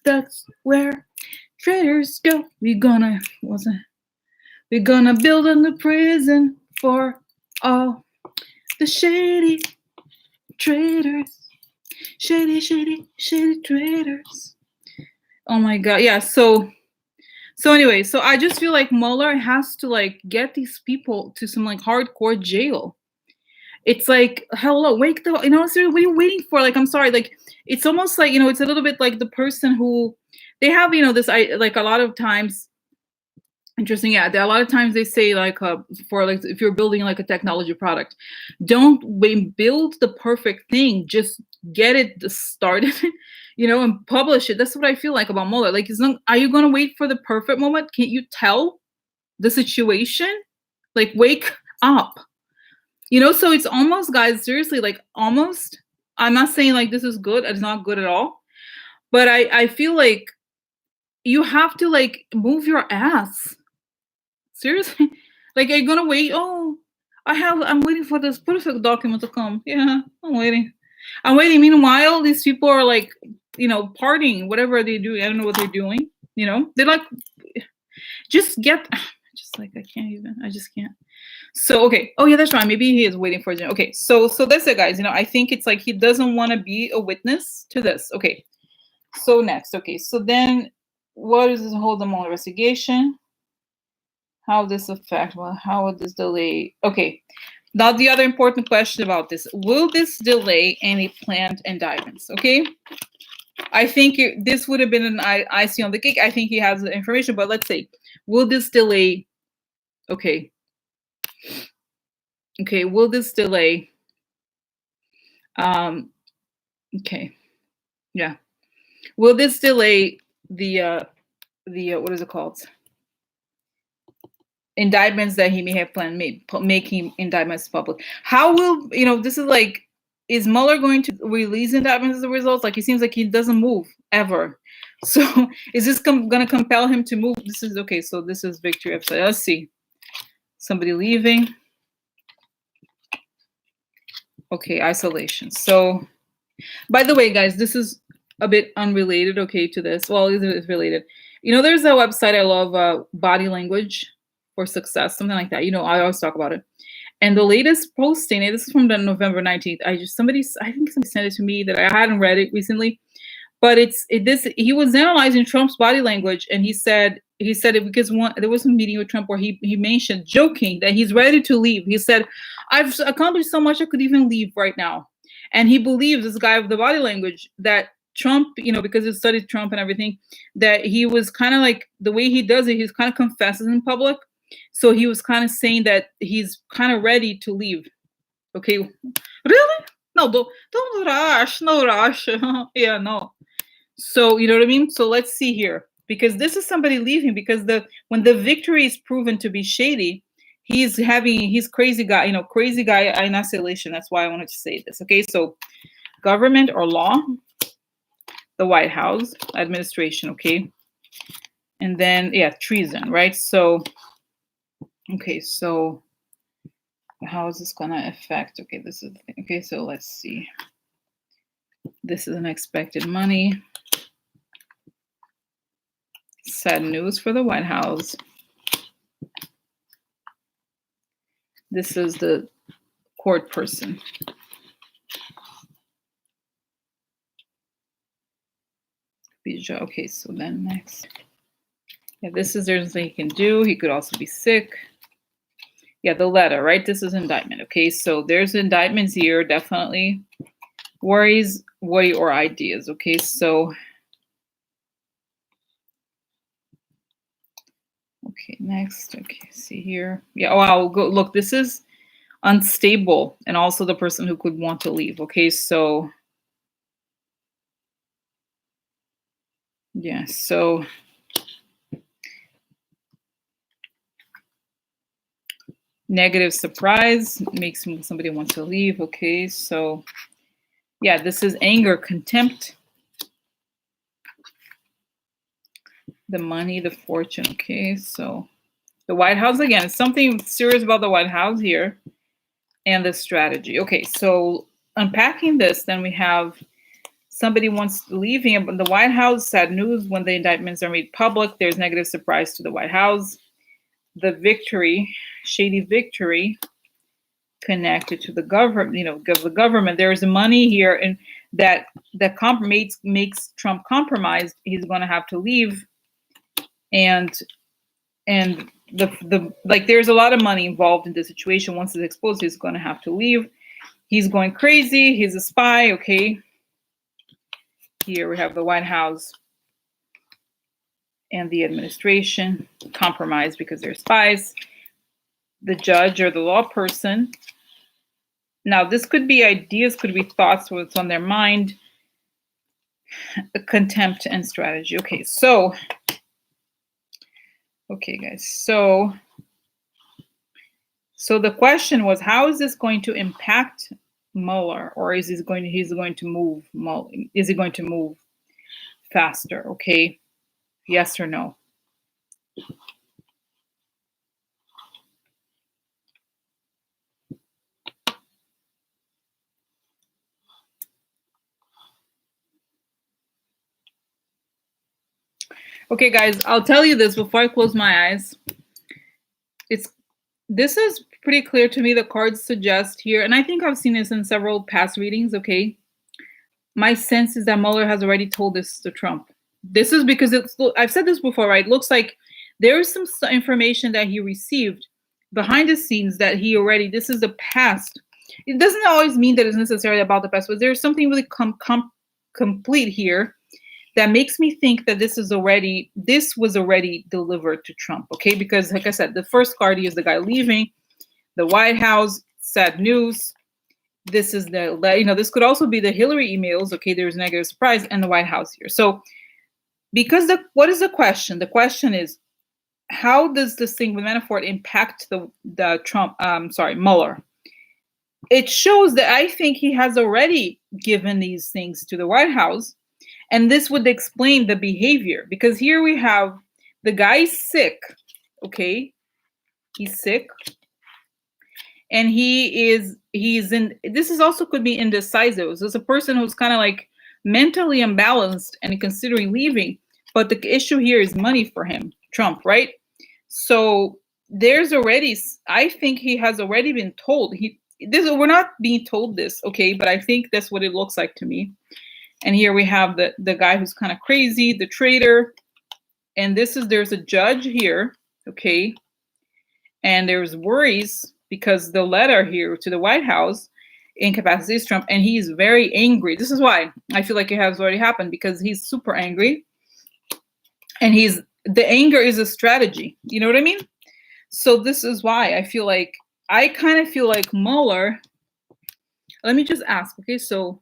that's where traitors go. We're gonna build a new prison for all the shady traitors. Shady traitors. Oh my God. Yeah. So anyway, so I just feel like Mueller has to like get these people to some like hardcore jail. It's like, hello, wake the, seriously, what are you waiting for? Like, I'm sorry. Like, it's almost like, it's a little bit like the person who they have, this, like, a lot of times, interesting. Yeah. A lot of times they say like, for like, if you're building like a technology product, don't build the perfect thing. Just get it started, and publish it. That's what I feel like about Mueller. Like, are you going to wait for the perfect moment? Can't you tell the situation? Like, wake up, so it's almost, guys, seriously, like, almost, I'm not saying like this is good. It's not good at all. But I feel like you have to like move your ass. Seriously. Like, are you going to wait? Oh, I'm waiting for this perfect document to come. Yeah, I'm waiting. Meanwhile, these people are like partying, whatever they do. I don't know what they're doing. They're like, just get, just like, I just can't. So, okay. Oh yeah, that's right. Maybe he is waiting for it. Okay. So that's it, guys. I think it's like he doesn't want to be a witness to this. Okay. So next. Okay. So then what is this hold them on investigation? How this affect? Well, how would this delay? Okay. Now the other important question about this: will this delay any planned indictments? Okay. I think this would have been an icing on the cake. I think he has the information, but let's say, will this delay? Okay. Okay. Will this delay? Okay. Yeah. Will this delay the what is it called? Indictments that he may have planned, making indictments public. How will this is like, is Mueller going to release indictments as a result? Like, it seems like he doesn't move ever. So is this going to compel him to move? This is okay. So this is victory episode. Let's see. Somebody leaving. Okay, isolation. So, by the way, guys, this is a bit unrelated, okay, to this. Well, it's related. There's a website I love, Body Language for Success, something like that. I always talk about it. And the latest posting, this is from the November 19th. I think somebody sent it to me that I hadn't read it recently. But he was analyzing Trump's body language, and he said it because there was a meeting with Trump where he mentioned, joking, that he's ready to leave. He said, "I've accomplished so much, I could even leave right now." And he believes, this guy with the body language, that Trump, because he studied Trump and everything, that he was kind of like, the way he does it, he's kind of confesses in public. So he was kind of saying that he's kind of ready to leave. Okay, really? No, don't rush, no rush. Yeah, no. So you know what I mean? So let's see here, because this is somebody leaving, because when the victory is proven to be shady, he's crazy guy, crazy guy in isolation. That's why I wanted to say this. Okay, so government or law, the White House, administration, okay, and then treason, right? So okay, so how is this gonna affect? Okay, this is okay. So let's see. This is unexpected money. Sad news for the White House. This is the court person. Okay, so then next. Yeah, this is there's nothing he can do. He could also be sick. Yeah, the letter, right? This is indictment. Okay, so there's indictments here, definitely. Worries, worry, or ideas. Okay, so okay, next. Okay, see here. Yeah, oh, I'll go look. This is unstable, and also the person who could want to leave. Okay, so yeah, so negative surprise makes somebody want to leave. Okay, so yeah, this is anger, contempt, the money, the fortune. Okay, so the White House again, something serious about the White House here, and the strategy. Okay, so unpacking this, then we have somebody wants leaving, but the White House, sad news when the indictments are made public. There's negative surprise to the White House. The victory, shady victory, connected to the government. The government. There is money here, and that makes Trump compromised. He's going to have to leave, and the like. There's a lot of money involved in the situation. Once it's exposed, he's going to have to leave. He's going crazy. He's a spy. Okay. Here we have the White House and the administration compromised because they're spies. The judge or the law person. Now, this could be ideas, could be thoughts, what's on their mind. Contempt and strategy. Okay, so, okay, guys. So the question was, how is this going to impact Mueller, or is he's going to move Mueller? Is he going to move faster? Okay, yes or no? Okay, guys, I'll tell you this before I close my eyes. This is pretty clear to me. The cards suggest here, and I think I've seen this in several past readings, okay? My sense is that Mueller has already told this to Trump. This is because I've said this before, right? It looks like there is some information that he received behind the scenes that he already, this is the past. It doesn't always mean that it's necessarily about the past, but there's something really complete here that makes me think that this was already delivered to Trump, okay? Because like I said, the first card is the guy leaving the White House, sad news. This is this could also be the Hillary emails, okay? There's negative surprise, and the White House here. So because what is the question? The question is, how does this thing with Manafort impact the Trump, Mueller? It shows that I think he has already given these things to the White House. And this would explain the behavior, because here we have the guy's sick, okay? He's sick. And he's in, this is also could be indecisive. So it's a person who's kind of like mentally imbalanced and considering leaving. But the issue here is money for him, Trump, right? So there's already, I think he has already been told. We're not being told this, okay? But I think that's what it looks like to me. And here we have the guy who's kind of crazy, the traitor. And there's a judge here, okay? And there's worries because the letter here to the White House incapacitates Trump, and he's very angry. This is why I feel like it has already happened, because he's super angry. And the anger is a strategy. You know what I mean? So this is why I kind of feel like Mueller, let me just ask, okay, so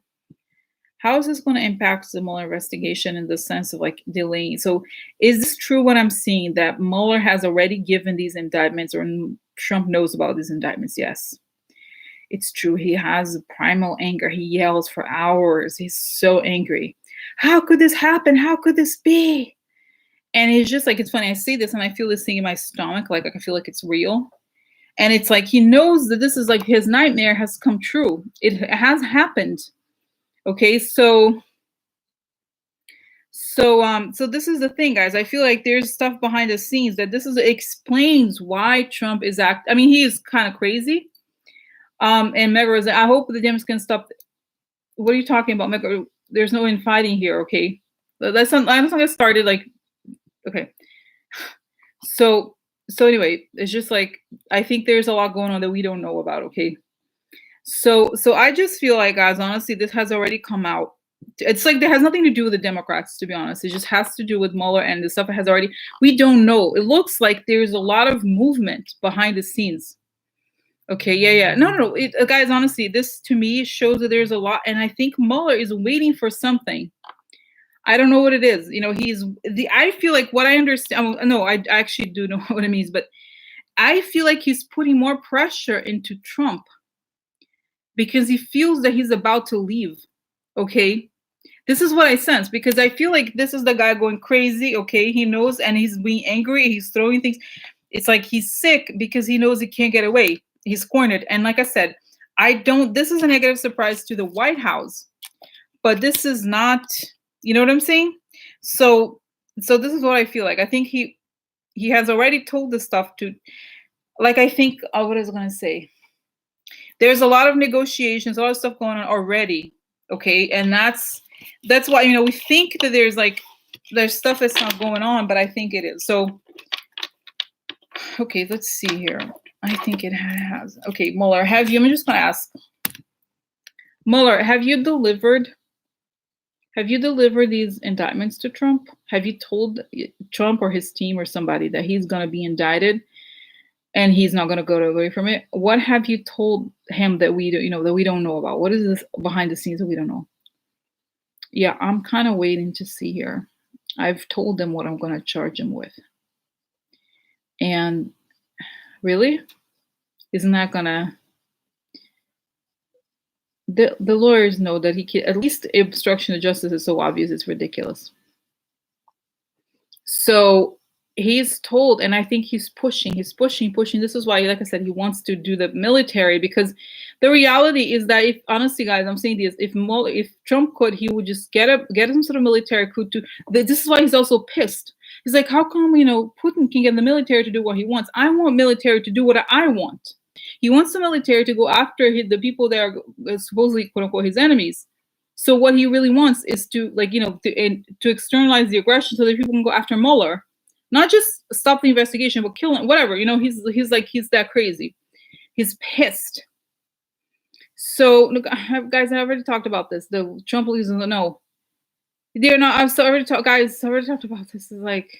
how is this going to impact the Mueller investigation in the sense of like delaying? So is this true what I'm seeing, that Mueller has already given these indictments, or Trump knows about these indictments? Yes, it's true. He has primal anger. He yells for hours. He's so angry. How could this happen? How could this be? And it's just like, it's funny. I see this and I feel this thing in my stomach. Like I feel like it's real. And it's like, he knows that this is like his nightmare has come true. It has happened. Okay, so this is the thing, guys. I feel like there's stuff behind the scenes that explains why Trump is I mean, he is kind of crazy. And Megara is, I hope the Dems can stop. What are you talking about, Megara? There's no infighting here, okay? Let's not get started. Like, okay. So anyway, it's just like, I think there's a lot going on that we don't know about, okay? So I just feel like, guys, honestly, this has already come out. It's like, there has nothing to do with the Democrats, to be honest. It just has to do with Mueller, and the stuff has already, we don't know. It looks like there's a lot of movement behind the scenes. Okay, yeah. No. Guys, honestly, this to me shows that there's a lot, and I think Mueller is waiting for something. I don't know what it is. You know, I feel like what I understand, no, I actually do know what it means, but I feel like he's putting more pressure into Trump because he feels that he's about to leave. Okay, this is what I sense, because I feel like this is the guy going crazy. Okay, he knows, and he's being angry. He's throwing things. It's like he's sick because he knows he can't get away. He's cornered. And like I said, this is a negative surprise to the White House, but this is not, you know what I'm saying? So this is what I feel like. I think he has already told this stuff to, like, I think, what is I going to say? There's a lot of negotiations, a lot of stuff going on already. Okay. And that's why, we think that there's stuff that's not going on, but I think it is. So, okay, let's see here. I think it has. Okay, Mueller, I'm just going to ask. Mueller, have you delivered these indictments to Trump? Have you told Trump or his team or somebody that he's going to be indicted and he's not going to go away from it? What have you told him that we don't know about? What is this behind the scenes that we don't know? Yeah, I'm kind of waiting to see here. I've told them what I'm going to charge him with. And really? Isn't that going to... The lawyers know that he can, at least obstruction of justice is so obvious, it's ridiculous. So he's told, and I think he's pushing. This is why, like I said, he wants to do the military, because the reality is that, if honestly, guys, I'm saying this, if Trump could, he would just get some sort of military coup. This is why he's also pissed, He's like, how come, Putin can get the military to do what he wants? I want military to do what I want. He wants the military to go after the people that are supposedly, quote unquote, his enemies. So what he really wants is to, to externalize the aggression so that people can go after Mueller, not just stop the investigation, but kill him, whatever. He's that crazy. He's pissed. So look, guys, I already talked about this. The Trump police don't know. They're not. Already talked, guys. I already talked about this. Is like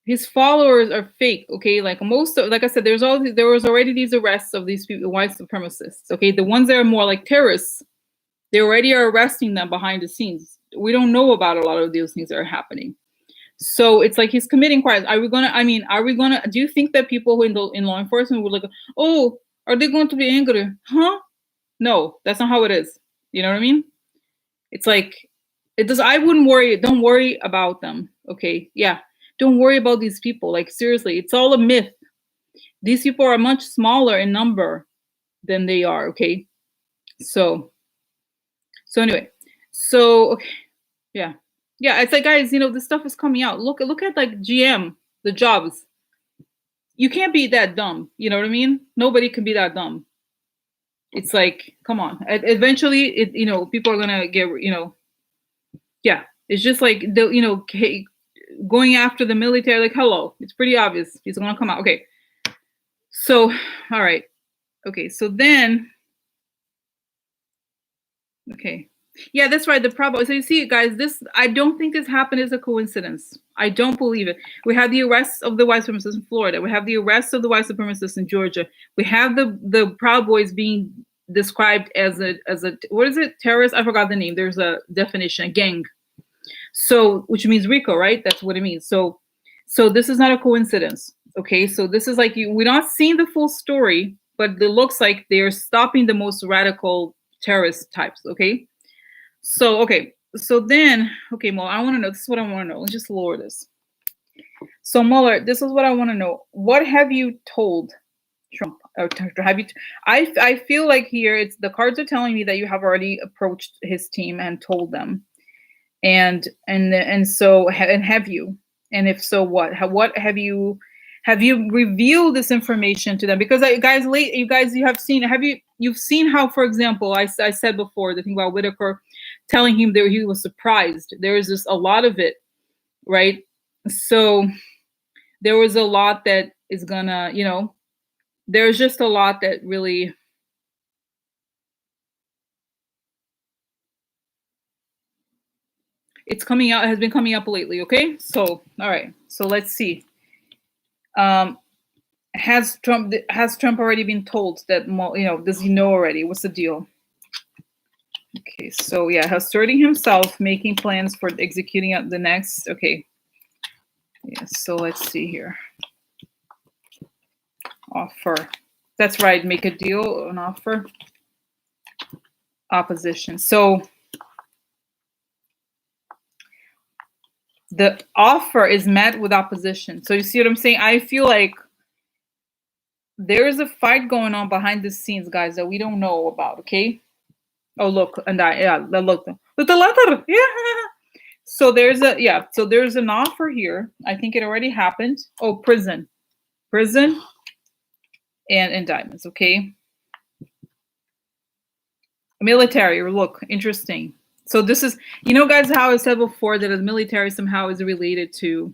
his followers are fake. Okay, like I said, there was already these arrests of these people, white supremacists. Okay, the ones that are more like terrorists, they already are arresting them behind the scenes. We don't know about a lot of those things that are happening. So it's like he's committing crimes. Are we gonna? Do you think that people in law enforcement would like, oh, are they going to be angry? Huh? No, that's not how it is. You know what I mean? It's like, it does. I wouldn't worry. Don't worry about them. Okay. Yeah. Don't worry about these people. Like, seriously, it's all a myth. These people are much smaller in number than they are. Okay. So anyway, okay. Yeah. Yeah. It's like, guys, this stuff is coming out. Look at like GM, the jobs. You can't be that dumb. You know what I mean? Nobody can be that dumb. It's like, come on. Eventually, people are gonna get, yeah. It's just like going after the military. Like, hello, it's pretty obvious he's gonna come out. Okay. So, all right. Okay. So then, okay. Yeah, that's right. The problem. So you see, guys, I don't think this happened as a coincidence. I don't believe it. We have the arrests of the white supremacists in Florida. We have the arrests of the white supremacists in Georgia. We have the Proud Boys being described as a what is it? Terrorist? I forgot the name. There's a definition, a gang. So, which means RICO, right? That's what it means. So this is not a coincidence. Okay. So this is like we're not seeing the full story, but it looks like they're stopping the most radical terrorist types. Okay. So, okay. So then, okay, Mueller, I want to know. This is what I want to know. Let's just lower this. So, Mueller, this is what I want to know. What have you told Trump? Or have you? I feel like here the cards are telling me that you have already approached his team and told them, and so have you? And if so, what? What have you? Have you revealed this information to them? Because you have seen. You've seen how, for example, I said before the thing about Whitaker telling him that he was surprised. There is just a lot of it, right? So there was a lot that is gonna, there's just a lot that really. It's coming out, has been coming up lately. Okay. So, all right. So let's see. Has Trump already been told that, does he know already? What's the deal? Okay, so yeah, asserting himself, making plans for executing the next. Okay. Yeah, so let's see here. Offer. That's right, make a deal, an offer. Opposition. So the offer is met with opposition. So you see what I'm saying? I feel like there is a fight going on behind the scenes, guys, that we don't know about, okay? Oh, look, and look the letter. Yeah. So there's an offer here. I think it already happened. Oh, prison and indictments. Okay. Military. Look, interesting. So this is, guys, how I said before that the military somehow is related to,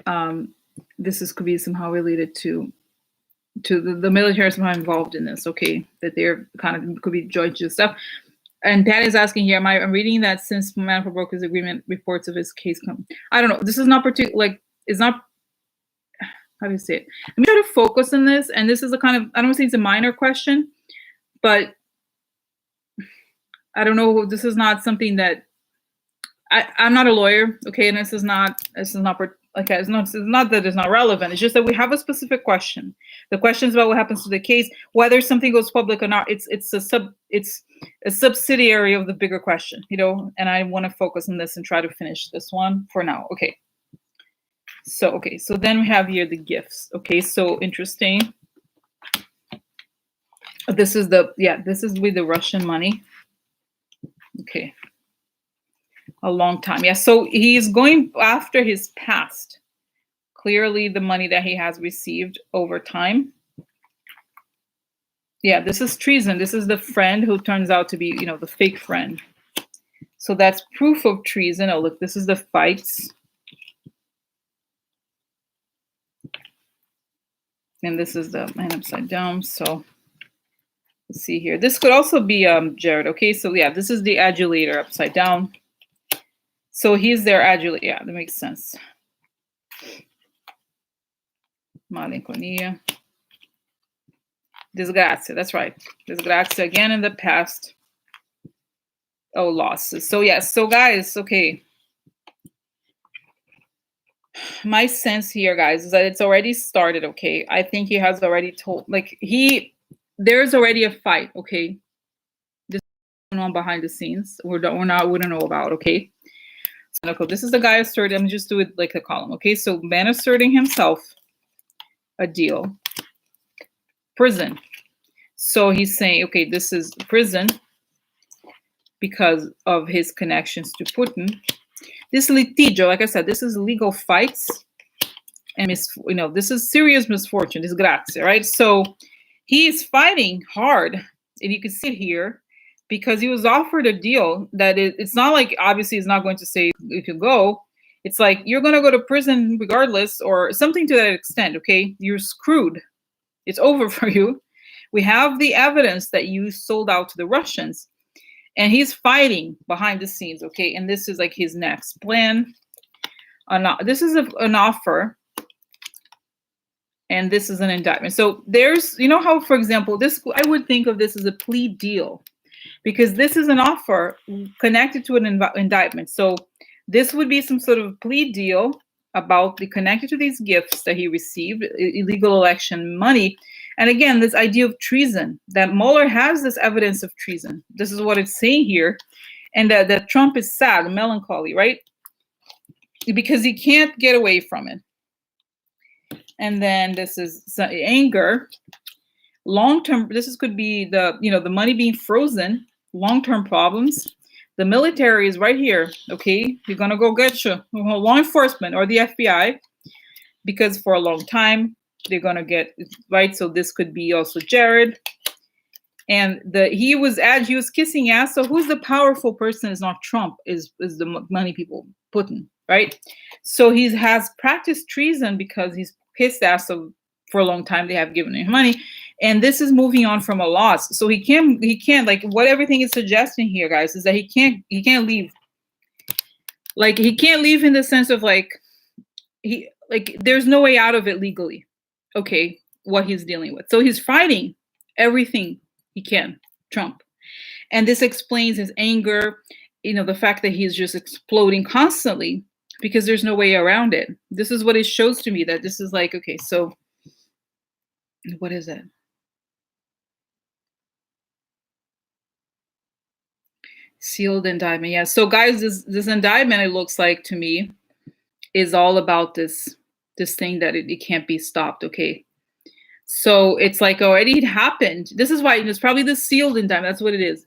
could be somehow related to the military somehow involved in this. Okay. That they're kind of could be joint stuff. And Pat is asking here, I'm reading that since Manafort broke his agreement, reports of his case come. I don't know. This is not it's not, how do you say it? Let me try to focus on this. And this is a kind of, I don't think it's a minor question, but I don't know. This is not something that I'm not a lawyer. Okay. And this is not okay. It's not that it's not relevant. It's just that we have a specific question. The question is about what happens to the case, whether something goes public or not. It's a subsidiary of the bigger question, and I want to focus on this and try to finish this one for now. Okay. So then we have here the gifts. Okay. So interesting. This is with the Russian money. Okay. A long time. Yeah. So he's going after his past. Clearly the money that he has received over time. Yeah, this is treason. This is the friend who turns out to be, the fake friend. So that's proof of treason. Oh, look, this is the fights. And this is the man upside down. So let's see here. This could also be Jared. Okay, so yeah, this is the adulator upside down. So he's their adulator. Yeah, that makes sense. Malinconia. Disgrazia, that's right. Disgrazia again in the past. Oh, losses. So yes, so guys, okay. My sense here, guys, is that it's already started, okay? I think he has already told, like, there's already a fight, okay? This is going on behind the scenes. We don't know about, okay? So this is the guy asserting, I'm just do it like a column, okay? So man asserting himself, a deal. Prison. So he's saying, okay, this is prison because of his connections to Putin. This litigio, like I said, this is legal fights, and this is serious misfortune, disgrazia, right? So he is fighting hard, and you can see it here, because he was offered a deal that it's not like, obviously, he's not going to say if you go. It's like you're going to go to prison regardless, or something to that extent. Okay, you're screwed. It's over for you. We have the evidence that you sold out to the Russians. And he's fighting behind the scenes, okay? And this is like his next plan. This is an offer. And this is an indictment. So there's, how, for example, I would think of this as a plea deal. Because this is an offer connected to an indictment. So this would be some sort of plea deal connected to these gifts that he received, illegal election money. And again, this idea of treason, that Mueller has this evidence of treason. This is what it's saying here. And that Trump is sad, melancholy, right? Because he can't get away from it. And then this is anger. Long-term, could be the money being frozen, long-term problems. The military is right here, okay? You're going to go get you, law enforcement or the FBI, because for a long time, they're going to get, right? So this could be also Jared. And he was kissing ass. So who's the powerful person is not Trump, is the money people, Putin, right? So he has practiced treason because he's kissed ass for a long time. They have given him money. And this is moving on from a loss. So he can't, like, what everything is suggesting here, guys, is that he can't leave. Like, he can't leave in the sense of there's no way out of it legally. Okay, what he's dealing with. So he's fighting everything he can, Trump. And this explains his anger, the fact that he's just exploding constantly because there's no way around it. This is what it shows to me, that this is like, okay, so what is it? Sealed indictment. Yeah. So guys, this indictment, it looks like to me, is all about this thing that it can't be stopped. Okay. So it's like already it happened. This is why it's probably the sealed indictment. That's what it is.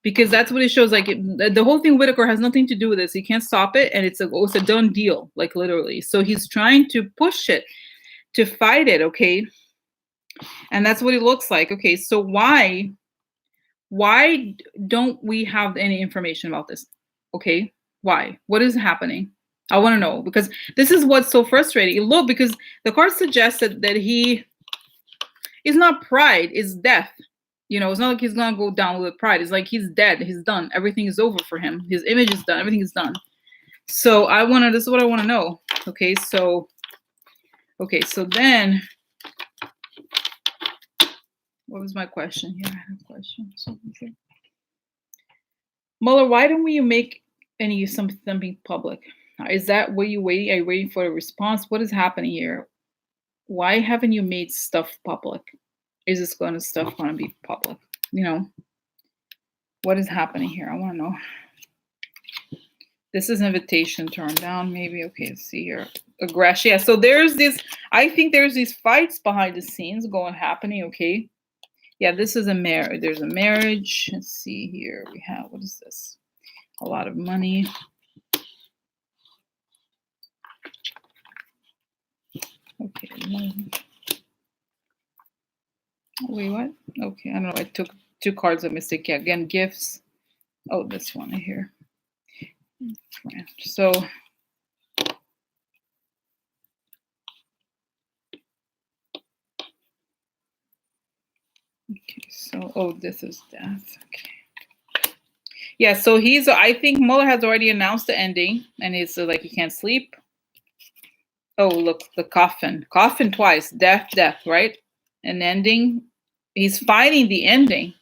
Because that's what it shows. Like the whole thing, Whitaker has nothing to do with this. He can't stop it. And it's a done deal, like literally. So he's trying to push it, to fight it. Okay. And that's what it looks like. Okay. So why don't we have any information about this? Okay. Why? What is happening? I want to know, because this is what's so frustrating. Look, because the card suggested that he is not pride, it's death. It's not like he's gonna go down with pride. It's like he's dead. He's done. Everything is over for him. His image is done. Everything is done. So this is what I want to know. Okay, so then what was my question here? I have a question. Mueller, why don't you make something public? Is that what you waiting? Are you waiting for a response? What is happening here? Why haven't you made stuff public? Is this stuff going to be public? What is happening here? I want to know. This is invitation turned down, maybe. Okay, let's see here. Aggression. Yeah, so I think there's these fights behind the scenes happening, okay? Yeah, this is a marriage. There's a marriage. Let's see here. We have, what is this? A lot of money. Okay. Wait, what? Okay, I don't know. I took 2 cards of mistake. Yeah, again, gifts. Oh, this one here. So, okay, so, oh, this is death. Okay. Yeah, so I think Mueller has already announced the ending, and he's like, he can't sleep. Oh, look, the coffin. Coffin twice. Death, death, right? An ending. He's fighting the ending.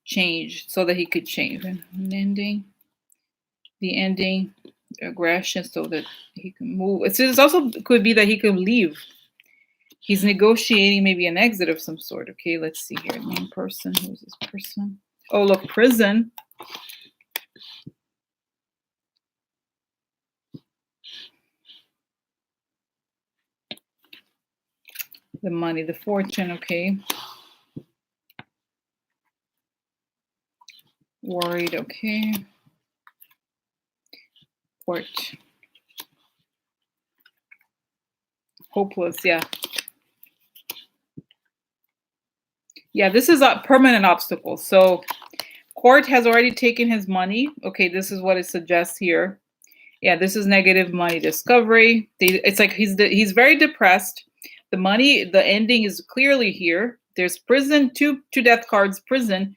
Change, so that he could change. An ending. The ending. Aggression, so that he can move. It's also could be that he could leave. He's negotiating maybe an exit of some sort. Okay, let's see here. Main person. Who's this person? Oh, look, prison. The money, the fortune. Okay. Worried. Okay. Court. Hopeless. Yeah. Yeah, this is a permanent obstacle. So court has already taken his money. Okay, this is what it suggests here. Yeah, this is negative money discovery. It's like he's very depressed. The money, the ending is clearly here. There's prison, two death cards, prison,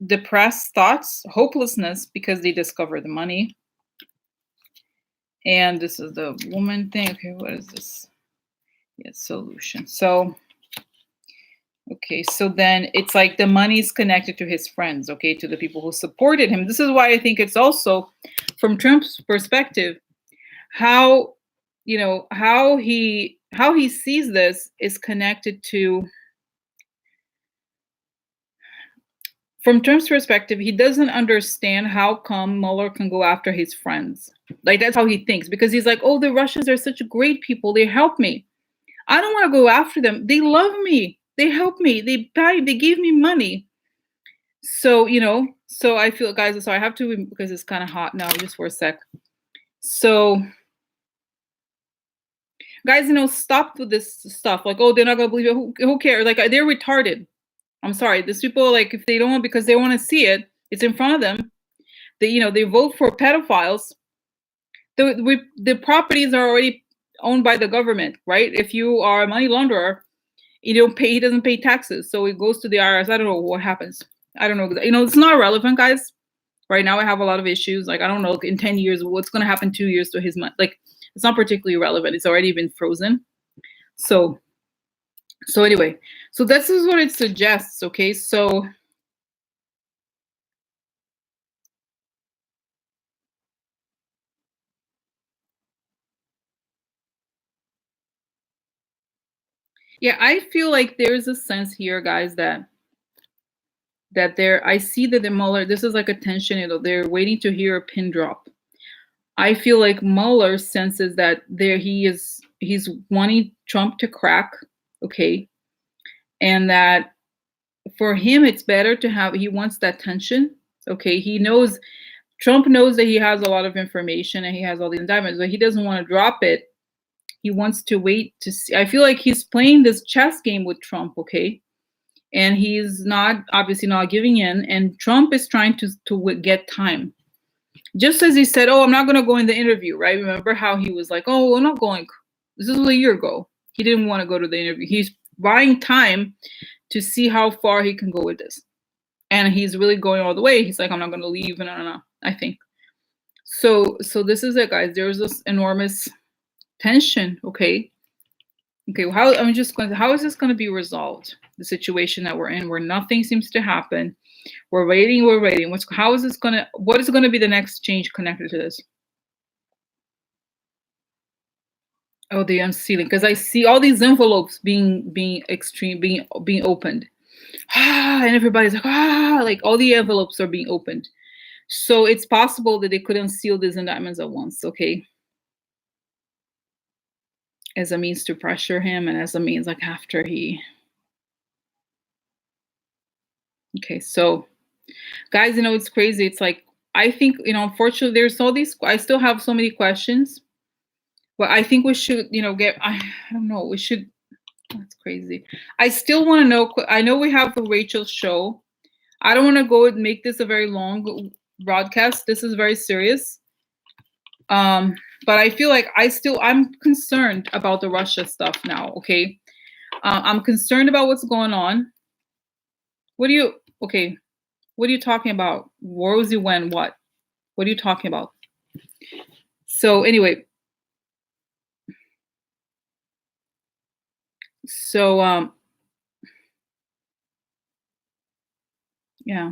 depressed thoughts, hopelessness because they discover the money. And this is the woman thing. Okay, what is this? Yeah, solution. So okay, so then it's like the money's connected to his friends, okay, to the people who supported him. This is why I think it's also, from Trump's perspective, how how he sees this is connected to, from Trump's perspective, he doesn't understand how come Mueller can go after his friends. Like that's how he thinks, because he's like, oh, the Russians are such great people. They help me. I don't want to go after them. They love me. They help me. They gave me money. So, so I feel, guys, so I have to, because it's kind of hot now, just for a sec. So, guys, stop with this stuff. Like, oh, they're not going to believe it. Who cares? Like, they're retarded. I'm sorry. These people, like, if they don't want, because they want to see it, it's in front of them. They vote for pedophiles. The properties are already owned by the government, right? If you are a money launderer, he doesn't pay taxes. So it goes to the IRS. I don't know what happens. I don't know. It's not relevant, guys. Right now I have a lot of issues. Like, I don't know, in 10 years, what's going to happen 2 years to his money. Like, it's not particularly relevant. It's already been frozen. So anyway, so this is what it suggests. Okay. So yeah, I feel like there's a sense here, guys, that I see that the Mueller, this is like a tension, they're waiting to hear a pin drop. I feel like Mueller senses that he's wanting Trump to crack, okay, and that for him it's better to have, he wants that tension, okay. Trump knows that he has a lot of information and he has all these indictments, but he doesn't want to drop it. He wants to wait to see. I feel like he's playing this chess game with Trump, okay, and he's not, obviously not giving in, and Trump is trying to get time. Just as he said, oh, I'm not going to go in the interview, right? Remember how he was like, oh, I'm not going. This is a year ago. He didn't want to go to the interview. He's buying time to see how far he can go with this. And he's really going all the way. He's like, I'm not going to leave. No, I think. So this is it, guys. There's this enormous tension, okay? Okay, how is this going to be resolved? The situation that we're in, where nothing seems to happen. We're waiting. What is going to be the next change connected to this? Oh, the unsealing, because I see all these envelopes being opened. And everybody's like, like all the envelopes are being opened. So it's possible that they could unseal these indictments at once, okay? As a means to pressure him, and as a means, like, after he. Okay, so guys, it's crazy. It's like I think, unfortunately, there's all these. I still have so many questions, but I think we should, get. I don't know. We should. That's crazy. I still want to know. I know we have the Rachel's show. I don't want to go and make this a very long broadcast. This is very serious. But I feel like I'm concerned about the Russia stuff now. Okay, I'm concerned about what's going on. Okay? What are you talking about? Rosie, when, what? What are you talking about? So anyway, yeah.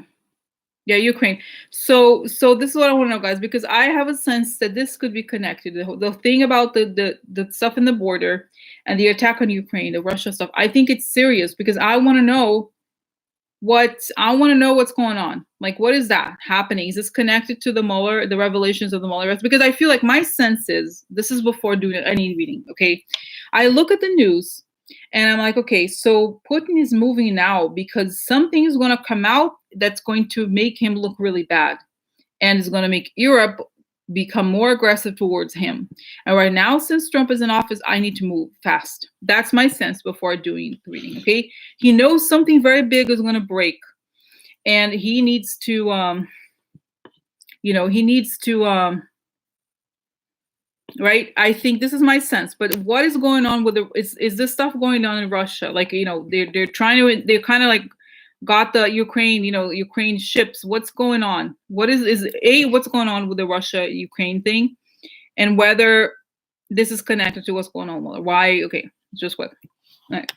Yeah, Ukraine. So this is what I want to know, guys, because I have a sense that this could be connected. The thing about the stuff in the border and the attack on Ukraine, the Russia stuff. I think it's serious because I want to know what's going on. Like, what is that happening? Is this connected to the revelations of the Mueller arrest? Because I feel like my sense is, this is before doing any reading. Okay, I look at the news and I'm like, okay, so Putin is moving now because something is going to come out that's going to make him look really bad, and is going to make Europe become more aggressive towards him. And right now, since Trump is in office, I need to move fast. That's my sense before doing the reading. Okay, he knows something very big is going to break, and he needs to, right? I think this is my sense. But what is going on with is this stuff going on in Russia? Like, they're kind of like got the Ukraine ships. What's going on? What's going on with the Russia Ukraine thing, and whether this is connected to what's going on? Why? Okay, just what? All right.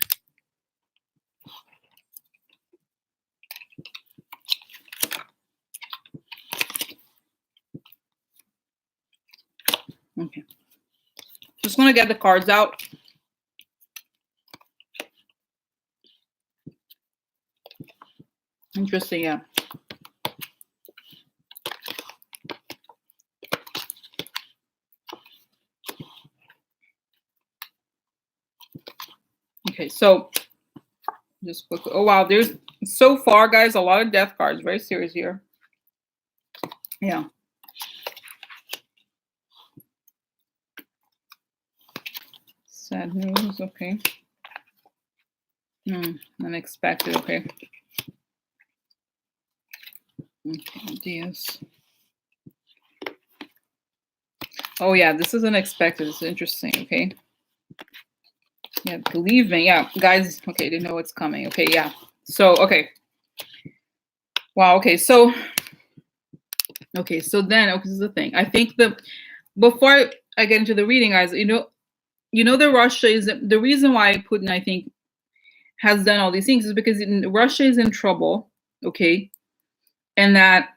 Okay. Just gonna get the cards out. Interesting, yeah. Okay, so just quickly. Oh wow, there's so far, guys, a lot of death cards. Very serious here. Yeah. Sad news. Okay. Unexpected. Okay. Okay. Ideas. Oh yeah, this is unexpected. It's interesting. Okay. Yeah, believe me. Yeah, guys. Okay, they know what's coming. Okay, yeah. So okay. Wow. Okay. So then, okay, this is the thing. I think before I get into the reading, guys, that Russia is the reason why Putin, I think, has done all these things is because Russia is in trouble. Okay, and that,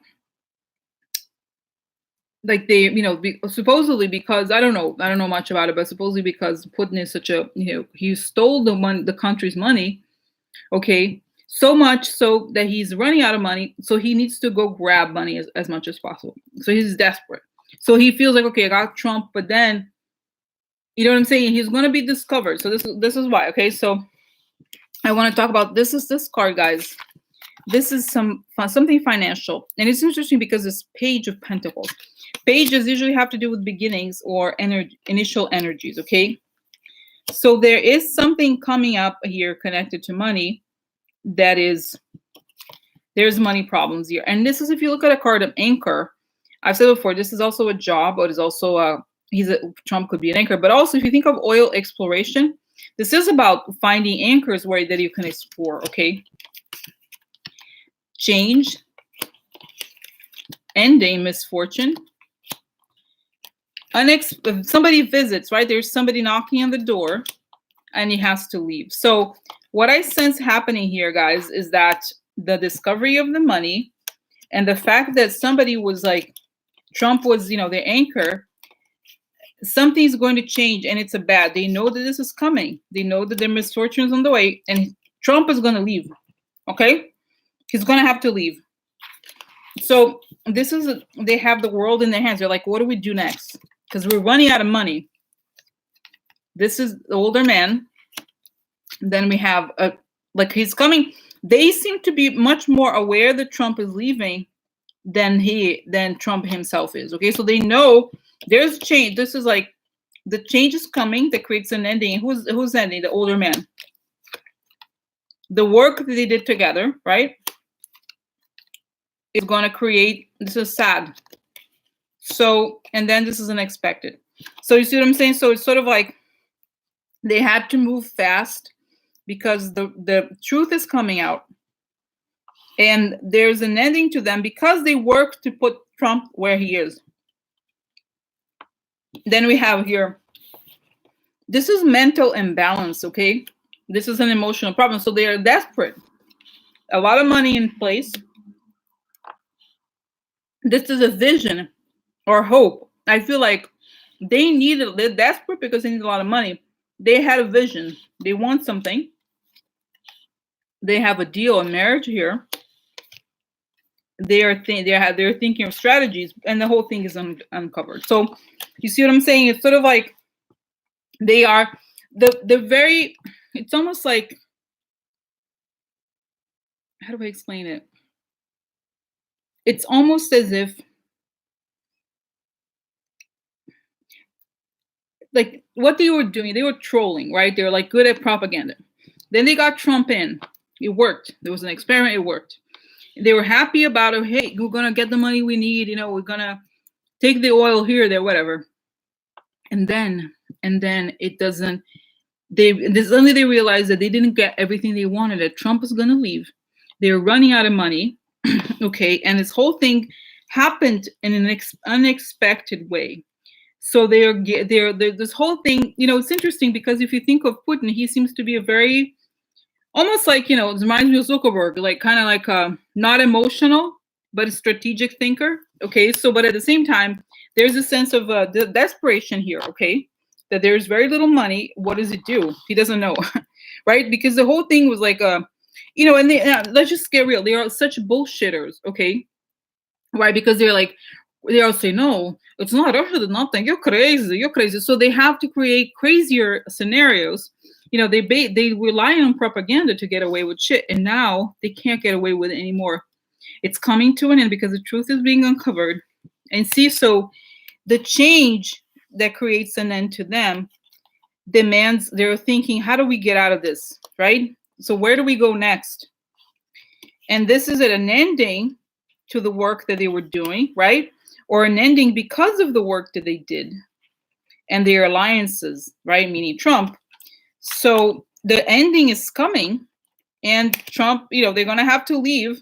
like, they, supposedly, because I don't know much about it, but supposedly because Putin is such a, he stole the country's money. Okay, so much so that he's running out of money, so he needs to go grab money as much as possible. So he's desperate. So he feels like, okay, I got Trump, but then, you know what I'm saying, he's going to be discovered. So this is why. Okay, so I want to talk about this card, guys. This is something financial, and it's interesting because this Page of Pentacles. Pages usually have to do with beginnings or initial energies. Okay, so there is something coming up here connected to money. There's money problems here, and this is, if you look at a card of Anchor. I've said before, this is also a job, but it's also Trump could be an anchor. But also, if you think of oil exploration, this is about finding anchors that you can explore. Okay. Change, ending, misfortune. Somebody visits, right? There's somebody knocking on the door, and he has to leave. So what I sense happening here, guys, is that the discovery of the money and the fact that somebody was like, Trump was, the anchor, something's going to change, and it's they know that this is coming. They know that their misfortune is on the way, and Trump is going to leave. Okay? He's going to have to leave. So they have the world in their hands. They're like, what do we do next? Because we're running out of money. This is the older man. Then we have he's coming. They seem to be much more aware that Trump is leaving than Trump himself is. Okay, so they know there's change. This is like the change is coming that creates an ending. Who's ending? The older man. The work that they did together, right, is going to create. This is sad. So, and then this is unexpected. So you see what I'm saying? So it's sort of like they had to move fast because the truth is coming out. And there's an ending to them because they worked to put Trump where he is. Then we have here, this is mental imbalance, okay? This is an emotional problem. So they are desperate. A lot of money in place. This is a vision or hope. I feel like they're desperate because they need a lot of money. They had a vision. They want something. They have a deal, a marriage here. They're thinking of strategies, and the whole thing is uncovered. So you see what I'm saying? It's sort of like they are the very. It's almost like, how do I explain it? It's almost as if like what they were doing. They were trolling, right? They were like good at propaganda. Then they got Trump in. It worked. There was an experiment. It worked. They were happy about it. Hey, we're gonna get the money we need. You know, we're gonna take the oil here, there, whatever. And then it doesn't. Suddenly they realized that they didn't get everything they wanted. That Trump was gonna leave. They were running out of money. Okay, and this whole thing happened in an unexpected way. So they're this whole thing. You know, it's interesting because if you think of Putin, he seems to be a very almost like, you know, it reminds me of Zuckerberg, like kind of like not emotional, but a strategic thinker. Okay, so but at the same time, there's a sense of desperation here. Okay, that there's very little money. What does it do? He doesn't know, right? Because the whole thing was like you know, and let's just get real. They are such bullshitters. Okay, right? Because they're like, they all say, no, it's not Russia did nothing. You're crazy. You're crazy. So they have to create crazier scenarios. You know, they rely on propaganda to get away with shit, and now they can't get away with it anymore. It's coming to an end because the truth is being uncovered. And see, so the change that creates an end to them demands, they're thinking, how do we get out of this, right? So where do we go next? And this is at an ending to the work that they were doing, right? Or an ending because of the work that they did and their alliances, right? Meaning Trump. So the ending is coming, and Trump, you know, they're going to have to leave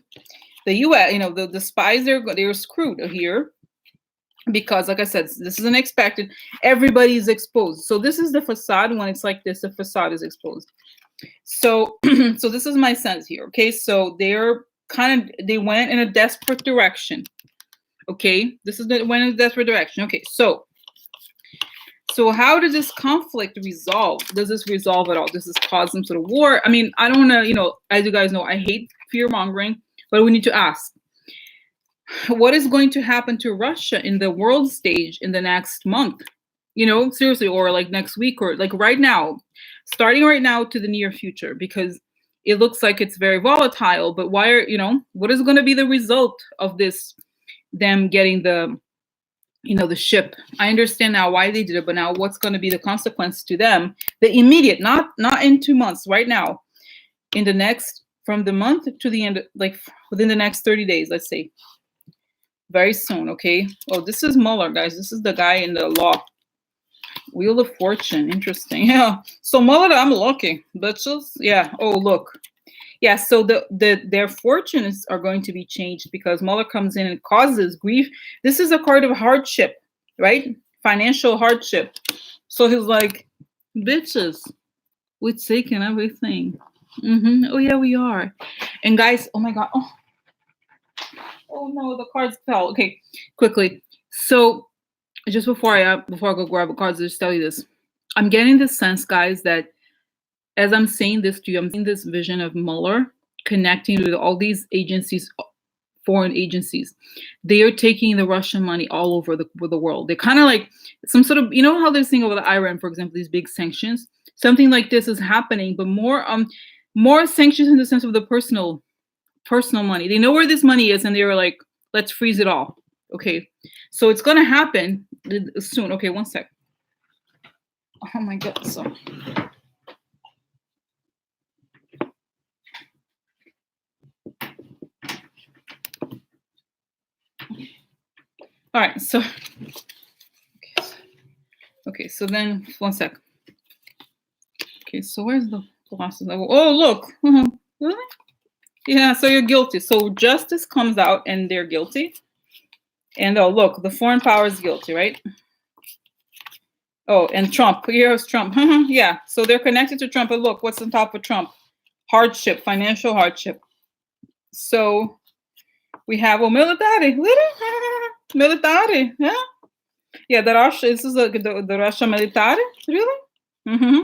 the U.S. You know, the spies, they're screwed here because, like I said, this is unexpected. Everybody's exposed. So this is the facade. When it's like this, the facade is exposed. So, so this is my sense here. Okay, so they went in a desperate direction. Okay, went in a desperate direction. Okay, so how does this conflict resolve? Does this resolve at all? Does this cause some sort of war? I mean, I don't want to, you know, as you guys know, I hate fear mongering, but we need to ask, what is going to happen to Russia in the world stage in the next month? You know, seriously, or like next week, or like right now, starting right now to the near future, because it looks like it's very volatile. But why are, you know, what is going to be the result of this, them getting the, you know, the ship? I understand now why they did it, but now what's going to be the consequence to them? The immediate, not in 2 months, right now, in the next, from the month to the end, like within the next 30 days, let's say, very soon. Okay. Oh, this is Mueller, guys. This is the guy in the law. Wheel of Fortune. Interesting. Yeah. So Mueller, I'm lucky. Bitches. Yeah. Oh, look. Yeah. So their fortunes are going to be changed because Mueller comes in and causes grief. This is a card of hardship, right? Financial hardship. So he's like, bitches, we're taking everything. Oh yeah, we are. And guys, oh my God. Oh no, the cards fell. Okay, quickly. So just before I go grab the cards, just tell you this. I'm getting this sense, guys, that as I'm saying this to you, I'm seeing this vision of Mueller connecting with all these agencies, foreign agencies. They are taking the Russian money all over the world. They're kind of like some sort of, you know how they're saying over the Iran, for example, these big sanctions. Something like this is happening, but more sanctions in the sense of the personal money. They know where this money is, and they were like, Let's freeze it all. Okay, so it's gonna happen soon. Okay, one sec. Oh my god, so all right, so okay, so then one sec. Okay, so where's the glasses? Oh, look. Really? Yeah, so you're guilty. So justice comes out and they're guilty. And oh, look, the foreign power is guilty, right? Oh, and Trump. Here's Trump. Yeah, so they're connected to Trump. And look, what's on top of Trump? Hardship, financial hardship. So we have, military. Military. Yeah. Yeah, the Russia, this is the Russia military. Really? Mm-hmm.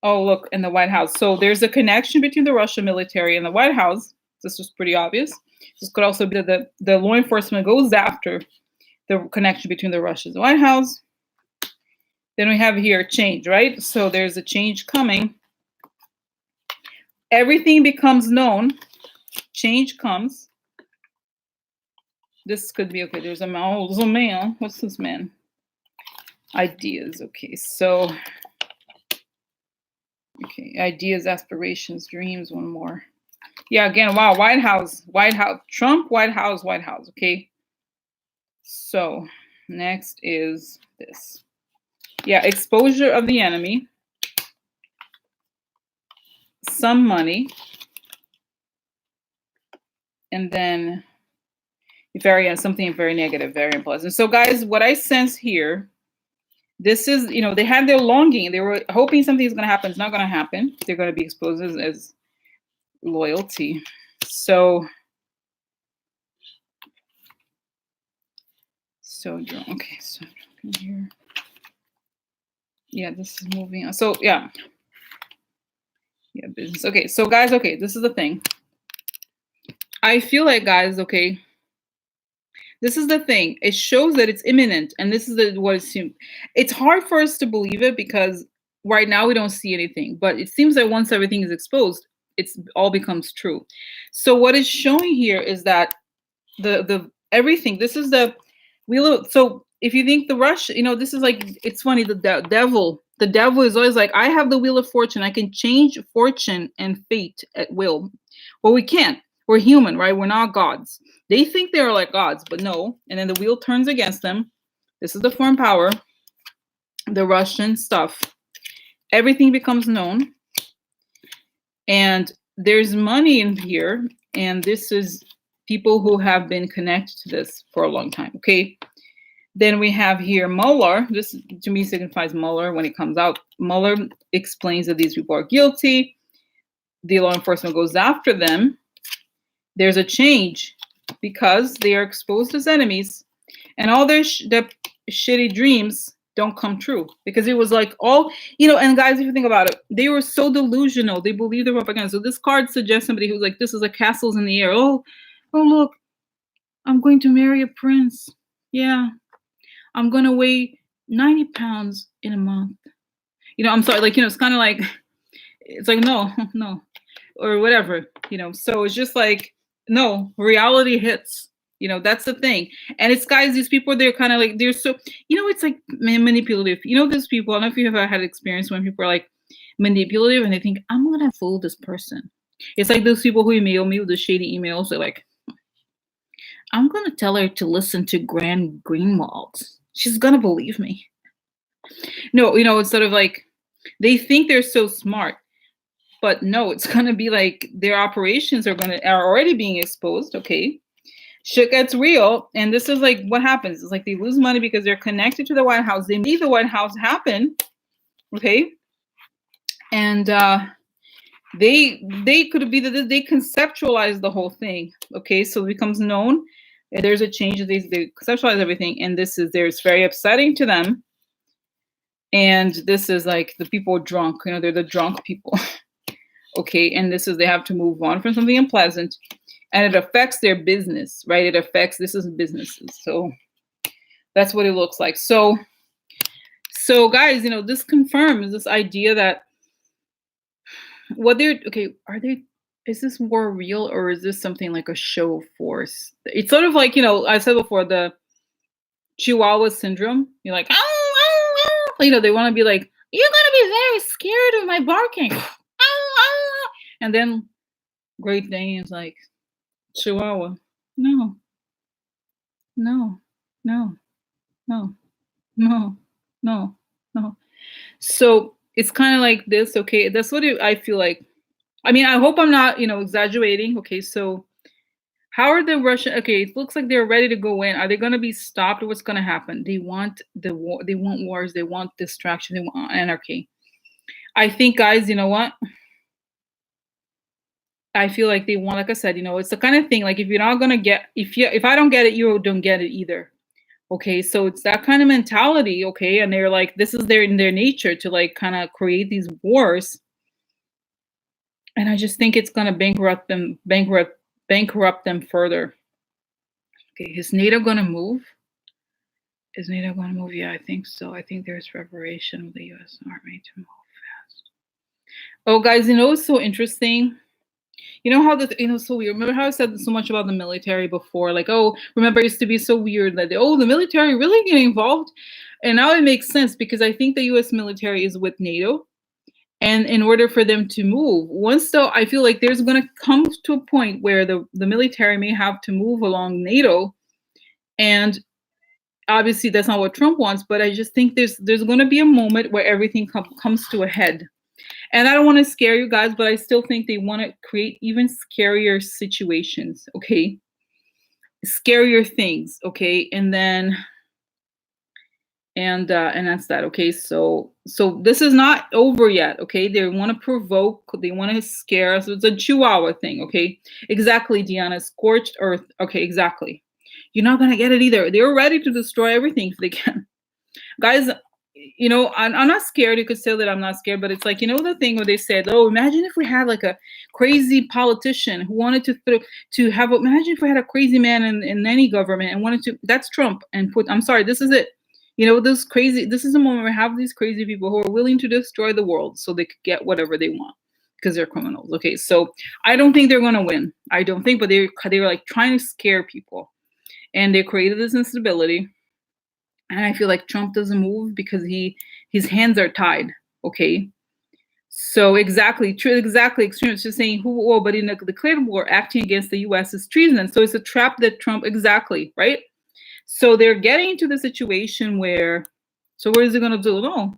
Oh, look, in the White House. So there's a connection between the Russian military and the White House. This was pretty obvious. This could also be that the law enforcement goes after the connection between the Russians and the White House. Then we have here change, right? So there's a change coming. Everything becomes known. Change comes. This could be, okay, there's a man. Oh, there's a man. What's this man? Ideas. Okay, so okay, ideas, aspirations, dreams, one more. Yeah, again, wow, White House, Trump, White House, okay? So next is this. Yeah, exposure of the enemy, some money, and then something very negative, very unpleasant. So guys, what I sense here, this is, they had their longing. They were hoping something is going to happen. It's not going to happen. They're going to be exposed as loyalty. So okay, so here. Yeah, this is moving on. So yeah, business. Okay, so guys, okay, this is the thing. I feel like, guys, okay, this is the thing. It shows that it's imminent, and this is what it seems. It's hard for us to believe it because right now we don't see anything, but it seems that once everything is exposed, it's all becomes true. So what is showing here is that the everything. This is the wheel. So if you think the rush, this is like, it's funny. The devil is always like, I have the wheel of fortune. I can change fortune and fate at will. Well, we can't. We're human, right? We're not gods. They think they're like gods, but no. And then the wheel turns against them. This is the foreign power, the Russian stuff. Everything becomes known. And there's money in here. And this is people who have been connected to this for a long time, okay? Then we have here Mueller. This, to me, signifies Mueller when it comes out. Mueller explains that these people are guilty. The law enforcement goes after them. There's a change because they are exposed as enemies, and all their shitty dreams don't come true because it was like all, and guys, if you think about it, they were so delusional. They believed the propaganda. So this card suggests somebody who's like, this is like castles in the air. Oh, look, I'm going to marry a prince. Yeah. I'm going to weigh 90 pounds in a month. I'm sorry, like, it's kind of like, it's like, no, or whatever, so it's just like, no, reality hits, that's the thing. And it's, guys, these people, they're kind of like, they're so, it's like manipulative. These people, I don't know if you've ever had experience when people are like manipulative and they think, I'm going to fool this person. It's like those people who email me with the shady emails. They're like, I'm going to tell her to listen to Grand Greenwald. She's going to believe me. No, it's sort of like, they think they're so smart. But no, it's going to be like their operations are already being exposed. Okay. Shit gets real. And this is like what happens. It's like they lose money because they're connected to the White House. They make the White House happen. Okay. And they could be that they conceptualize the whole thing. Okay. So it becomes known. And there's a change. They conceptualize everything. And there's very upsetting to them. And this is like the people drunk, they're the drunk people. Okay, and they have to move on from something unpleasant, and it affects their business, right? This is businesses. So that's what it looks like. So guys, this confirms this idea that are they is this war real or is this something like a show of force? It's sort of like, I said before, the Chihuahua syndrome. You're like, "Ow, ow, ow." They want to be like, you're going to be very scared of my barking. Ow, ow, ow. And then Great Dane is like, Chihuahua, no, no, no, no, no, no, no. So it's kind of like this. Okay. That's what I feel like. I mean, I hope I'm not, exaggerating. Okay. So how are the Russian? Okay, it looks like they're ready to go in. Are they going to be stopped? What's going to happen? They want the war. They want wars. They want distraction. They want anarchy. I think, guys, you know what? I feel like they want, like I said, it's the kind of thing. Like if you're not gonna get, if I don't get it, you don't get it either. Okay, so it's that kind of mentality. Okay, and they're like, this is in their nature to like kind of create these wars. And I just think it's gonna bankrupt them further. Okay, is NATO gonna move? Is NATO going to move? Yeah, I think so. I think there's preparation of the U.S. Army to move fast. Oh, guys, it's so interesting. You know how so weird. Remember how I said so much about the military before? Like, oh, remember it used to be so weird that the military really getting involved, and now it makes sense because I think the U.S. military is with NATO, and in order for them to move, I feel like there's going to come to a point where the military may have to move along NATO, and obviously that's not what Trump wants, but I just think there's going to be a moment where everything comes to a head. And I don't want to scare you guys, but I still think they want to create even scarier situations, okay? Scarier things, okay? And then and that's that, okay? So this is not over yet, okay? They want to provoke, they want to scare us. It's a Chihuahua thing, okay? Exactly, Deanna. Scorched earth. Okay, exactly. You're not gonna get it either. They're ready to destroy everything if they can. Guys, I'm not scared. You could say that I'm not scared, but it's like, the thing where they said, oh, imagine if we had like a crazy politician who wanted imagine if we had a crazy man in any government and wanted to, that's Trump, and I'm sorry, this is it. This is the moment where we have these crazy people who are willing to destroy the world so they could get whatever they want because they're criminals. Okay, so I don't think they're going to win. I don't think, but they were like trying to scare people, and they created this instability. And I feel like Trump doesn't move because his hands are tied. Okay. So exactly, true, exactly. Extremists just saying but in a declared war, acting against the U.S. is treason. So it's a trap that Trump, exactly, right? So they're getting into the situation where, so what is he gonna do? No,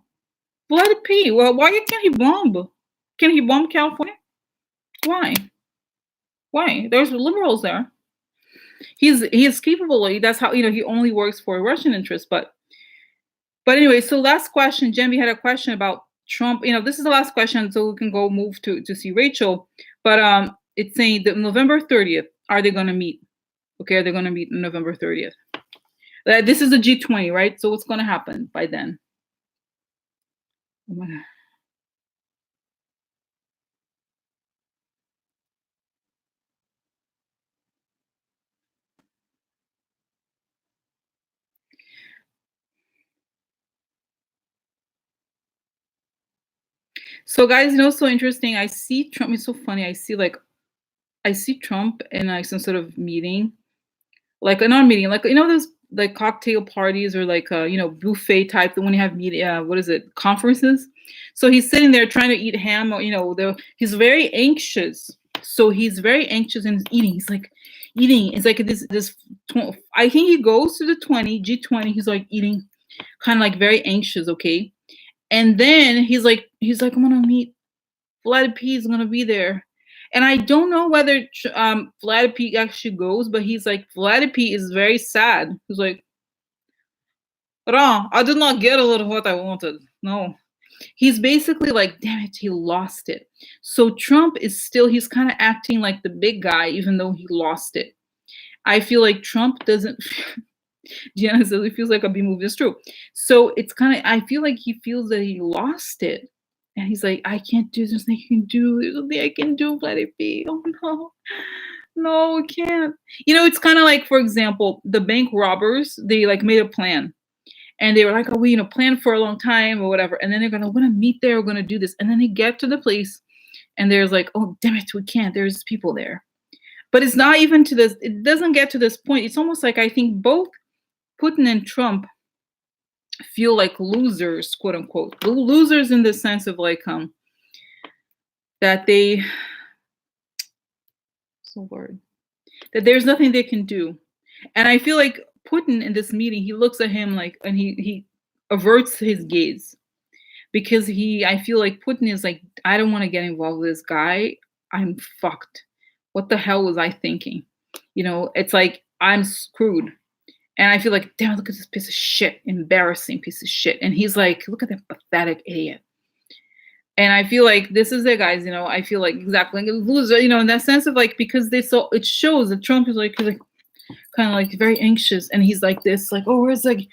let it be. Well, why can't he bomb? Can he bomb California? Why? Why? There's liberals there. He is capable. That's how he only works for Russian interests, but anyway, so last question. Jen, we had a question about Trump. This is the last question, so we can go move to see Rachel. But it's saying that November 30th, are they going to meet? Okay, are they going to meet on November 30th? This is the G20, right? So what's going to happen by then? Oh my God. So guys, so interesting. I see Trump. It's so funny. I see Trump in like some sort of meeting, like not a meeting, like those like cocktail parties or like buffet type. The when you have media, what is it, conferences? So he's sitting there trying to eat ham, or he's very anxious. So he's very anxious and he's eating. He's like eating. It's like this. I think he goes to the G20. He's like eating, kind of like very anxious. Okay, and then he's like I'm gonna meet Vlad P is gonna be there. And I don't know whether Vlad P actually goes, but he's like, Vlad P is very sad. He's like, I did not get a little what I wanted. No. He's basically like, damn it, he lost it. So Trump is still, he's kind of acting like the big guy, even though he lost it. I feel like Trump doesn't, Gianna says it feels like a B movie. It's true. So it's kind of, I feel like he feels that he lost it. And he's like, I can't do this. Nothing I can do. There's nothing I can do. Let it be. Oh no, no, I can't. It's kind of like, for example, the bank robbers. They like made a plan, and they were like, oh, we plan for a long time or whatever. And then they're gonna want to meet there. We're gonna do this. And then they get to the place, and there's like, oh damn it, we can't. There's people there, but it's not even to this. It doesn't get to this point. It's almost like I think both Putin and Trump feel like losers, quote unquote, losers in the sense of like that they, what's the word, that there's nothing they can do. And I feel like Putin in this meeting, he looks at him like, and he averts his gaze because I feel like Putin is like, I don't want to get involved with this guy. I'm fucked. What the hell was I thinking? You know, it's like I'm screwed. And I feel like, damn, look at this piece of shit, embarrassing piece of shit. And he's like, look at that pathetic idiot. And I feel like this is it, guys. You know, I feel like exactly like a loser. You know, in that sense of like because it shows that Trump is like kind of like very anxious, and he's like this, like, oh, where's like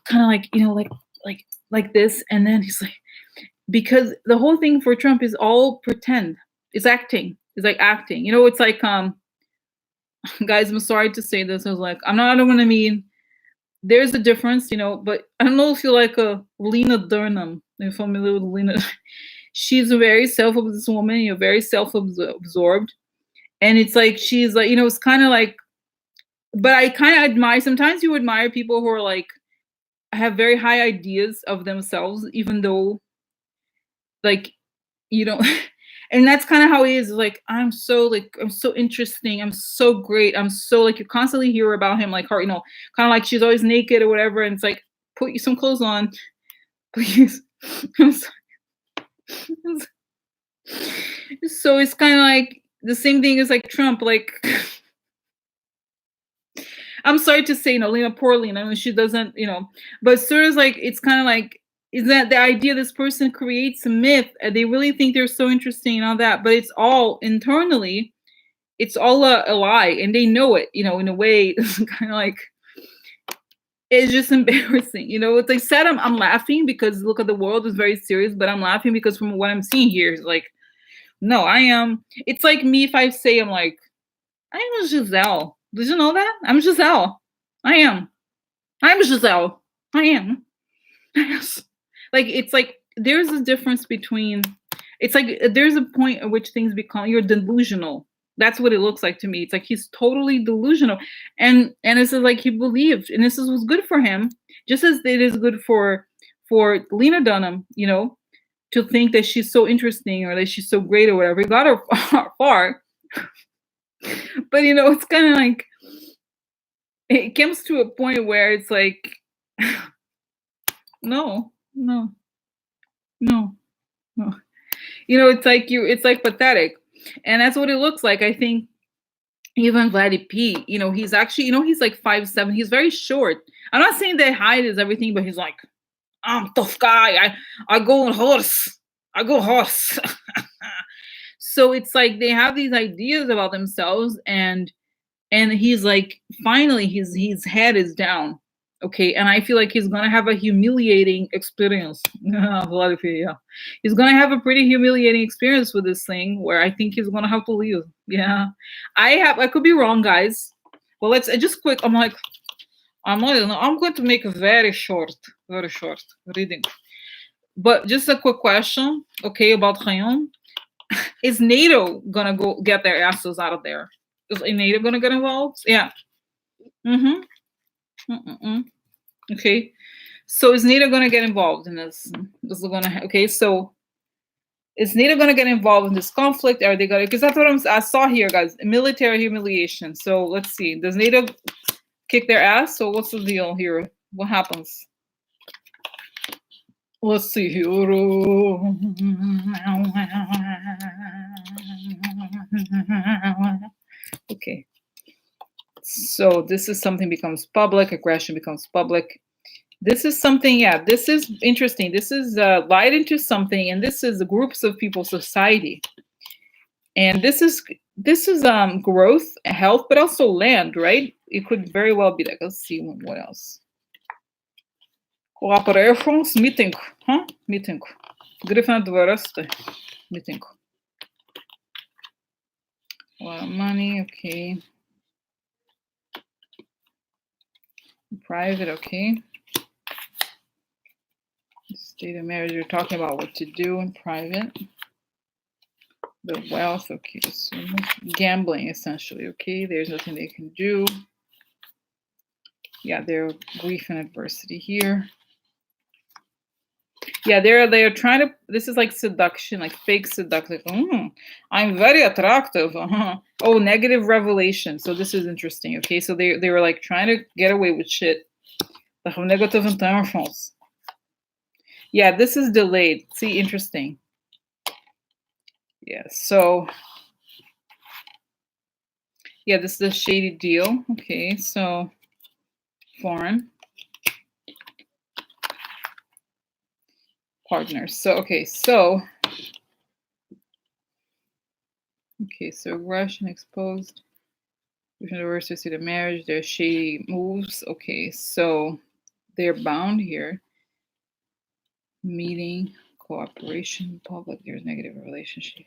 kind of like you know like this, and then he's like because the whole thing for Trump is all pretend. It's acting. It's like acting. You know, it's like guys, I'm sorry to say this. I was like, I don't want to mean. There's a difference, you know, but I don't know if you like a Lena Dunham. You're familiar with Lena? She's a very self-obsessed woman, you know, very self-absorbed. And it's like she's like, you know, it's kind of like, but I kind of admire. Sometimes you admire people who are like have very high ideas of themselves, even though, like, you know, and that's kind of how he is. Like, I'm so interesting. I'm so great. I'm so like you constantly hear about him, like her, you know, kind of like she's always naked or whatever. And it's like, put you some clothes on, please. So it's kind of like the same thing as like Trump. Like, I'm sorry to say, you know, Lena, poor Lena, I mean, she doesn't, you know, but sort of like it's kind of like is that the idea this person creates a myth and they really think they're so interesting and all that, but it's all internally, it's all a lie, and they know it, you know, in a way. It's kind of like it's just embarrassing, you know. It's like said, I'm laughing because look at the world is very serious, but I'm laughing because from what I'm seeing here is like, no, I am. It's like me if I say I'm like, I'm Giselle. Did you know that? I'm Giselle. I am. I'm Giselle. I am. Yes. Like it's like there's a difference between it's like there's a point at which things become you're delusional. That's what it looks like to me. It's like he's totally delusional. And this is like he believed and this is was good for him, just as it is good for Lena Dunham, you know, to think that she's so interesting or that she's so great or whatever. He got her far. But you know, it's kind of like it comes to a point where it's like no, no, no, no. You know, it's like pathetic. And that's what it looks like. I think even Vladdy P, you know, he's actually, you know, he's like 5'7". He's very short. I'm not saying that height is everything, but he's like, I'm tough guy. I go on horse. I go horse. So it's like they have these ideas about themselves, and he's like finally his head is down, okay, and I feel like he's gonna have a humiliating experience. Yeah, he's gonna have a pretty humiliating experience with this thing where I think he's gonna have to leave. Yeah, I could be wrong, guys. Well, let's just quick. I'm going to make a very short reading, but just a quick question, okay, about Rayon. Is NATO gonna go get their asses out of there? Is NATO gonna get involved? Yeah. Mm-hmm. Mm-mm. Okay. So is NATO gonna get involved in this? This is gonna okay. So is NATO gonna get involved in this conflict? Are they gonna? Because that's what I saw here, guys. Military humiliation. So let's see. Does NATO kick their ass? So what's the deal here? What happens? Let's see here. Okay. So this is something becomes public, aggression becomes public. This is something, yeah, this is interesting. This is light into something, and this is groups of people, society. And this is growth, health, but also land, right? It could very well be that. Let's see what else. Cooperations, meeting, huh? Meeting. Griffin meeting. A lot of money, okay. Private, okay. State of marriage, you're talking about what to do in private. The wealth, okay, so gambling essentially, okay, there's nothing they can do. Yeah, they're grief and adversity here. Yeah, they're trying to. This is like seduction, like fake seduction. Like, I'm very attractive. Oh, negative revelation. So this is interesting. Okay, so they were like trying to get away with shit. Negative intentions. Yeah, this is delayed. See, interesting. Yeah. So yeah, this is a shady deal. Okay, so foreign partners. So okay, so Russian exposed. University to marriage, there's shady moves. Okay, so they're bound here. Meeting, cooperation, public, there's negative relationship.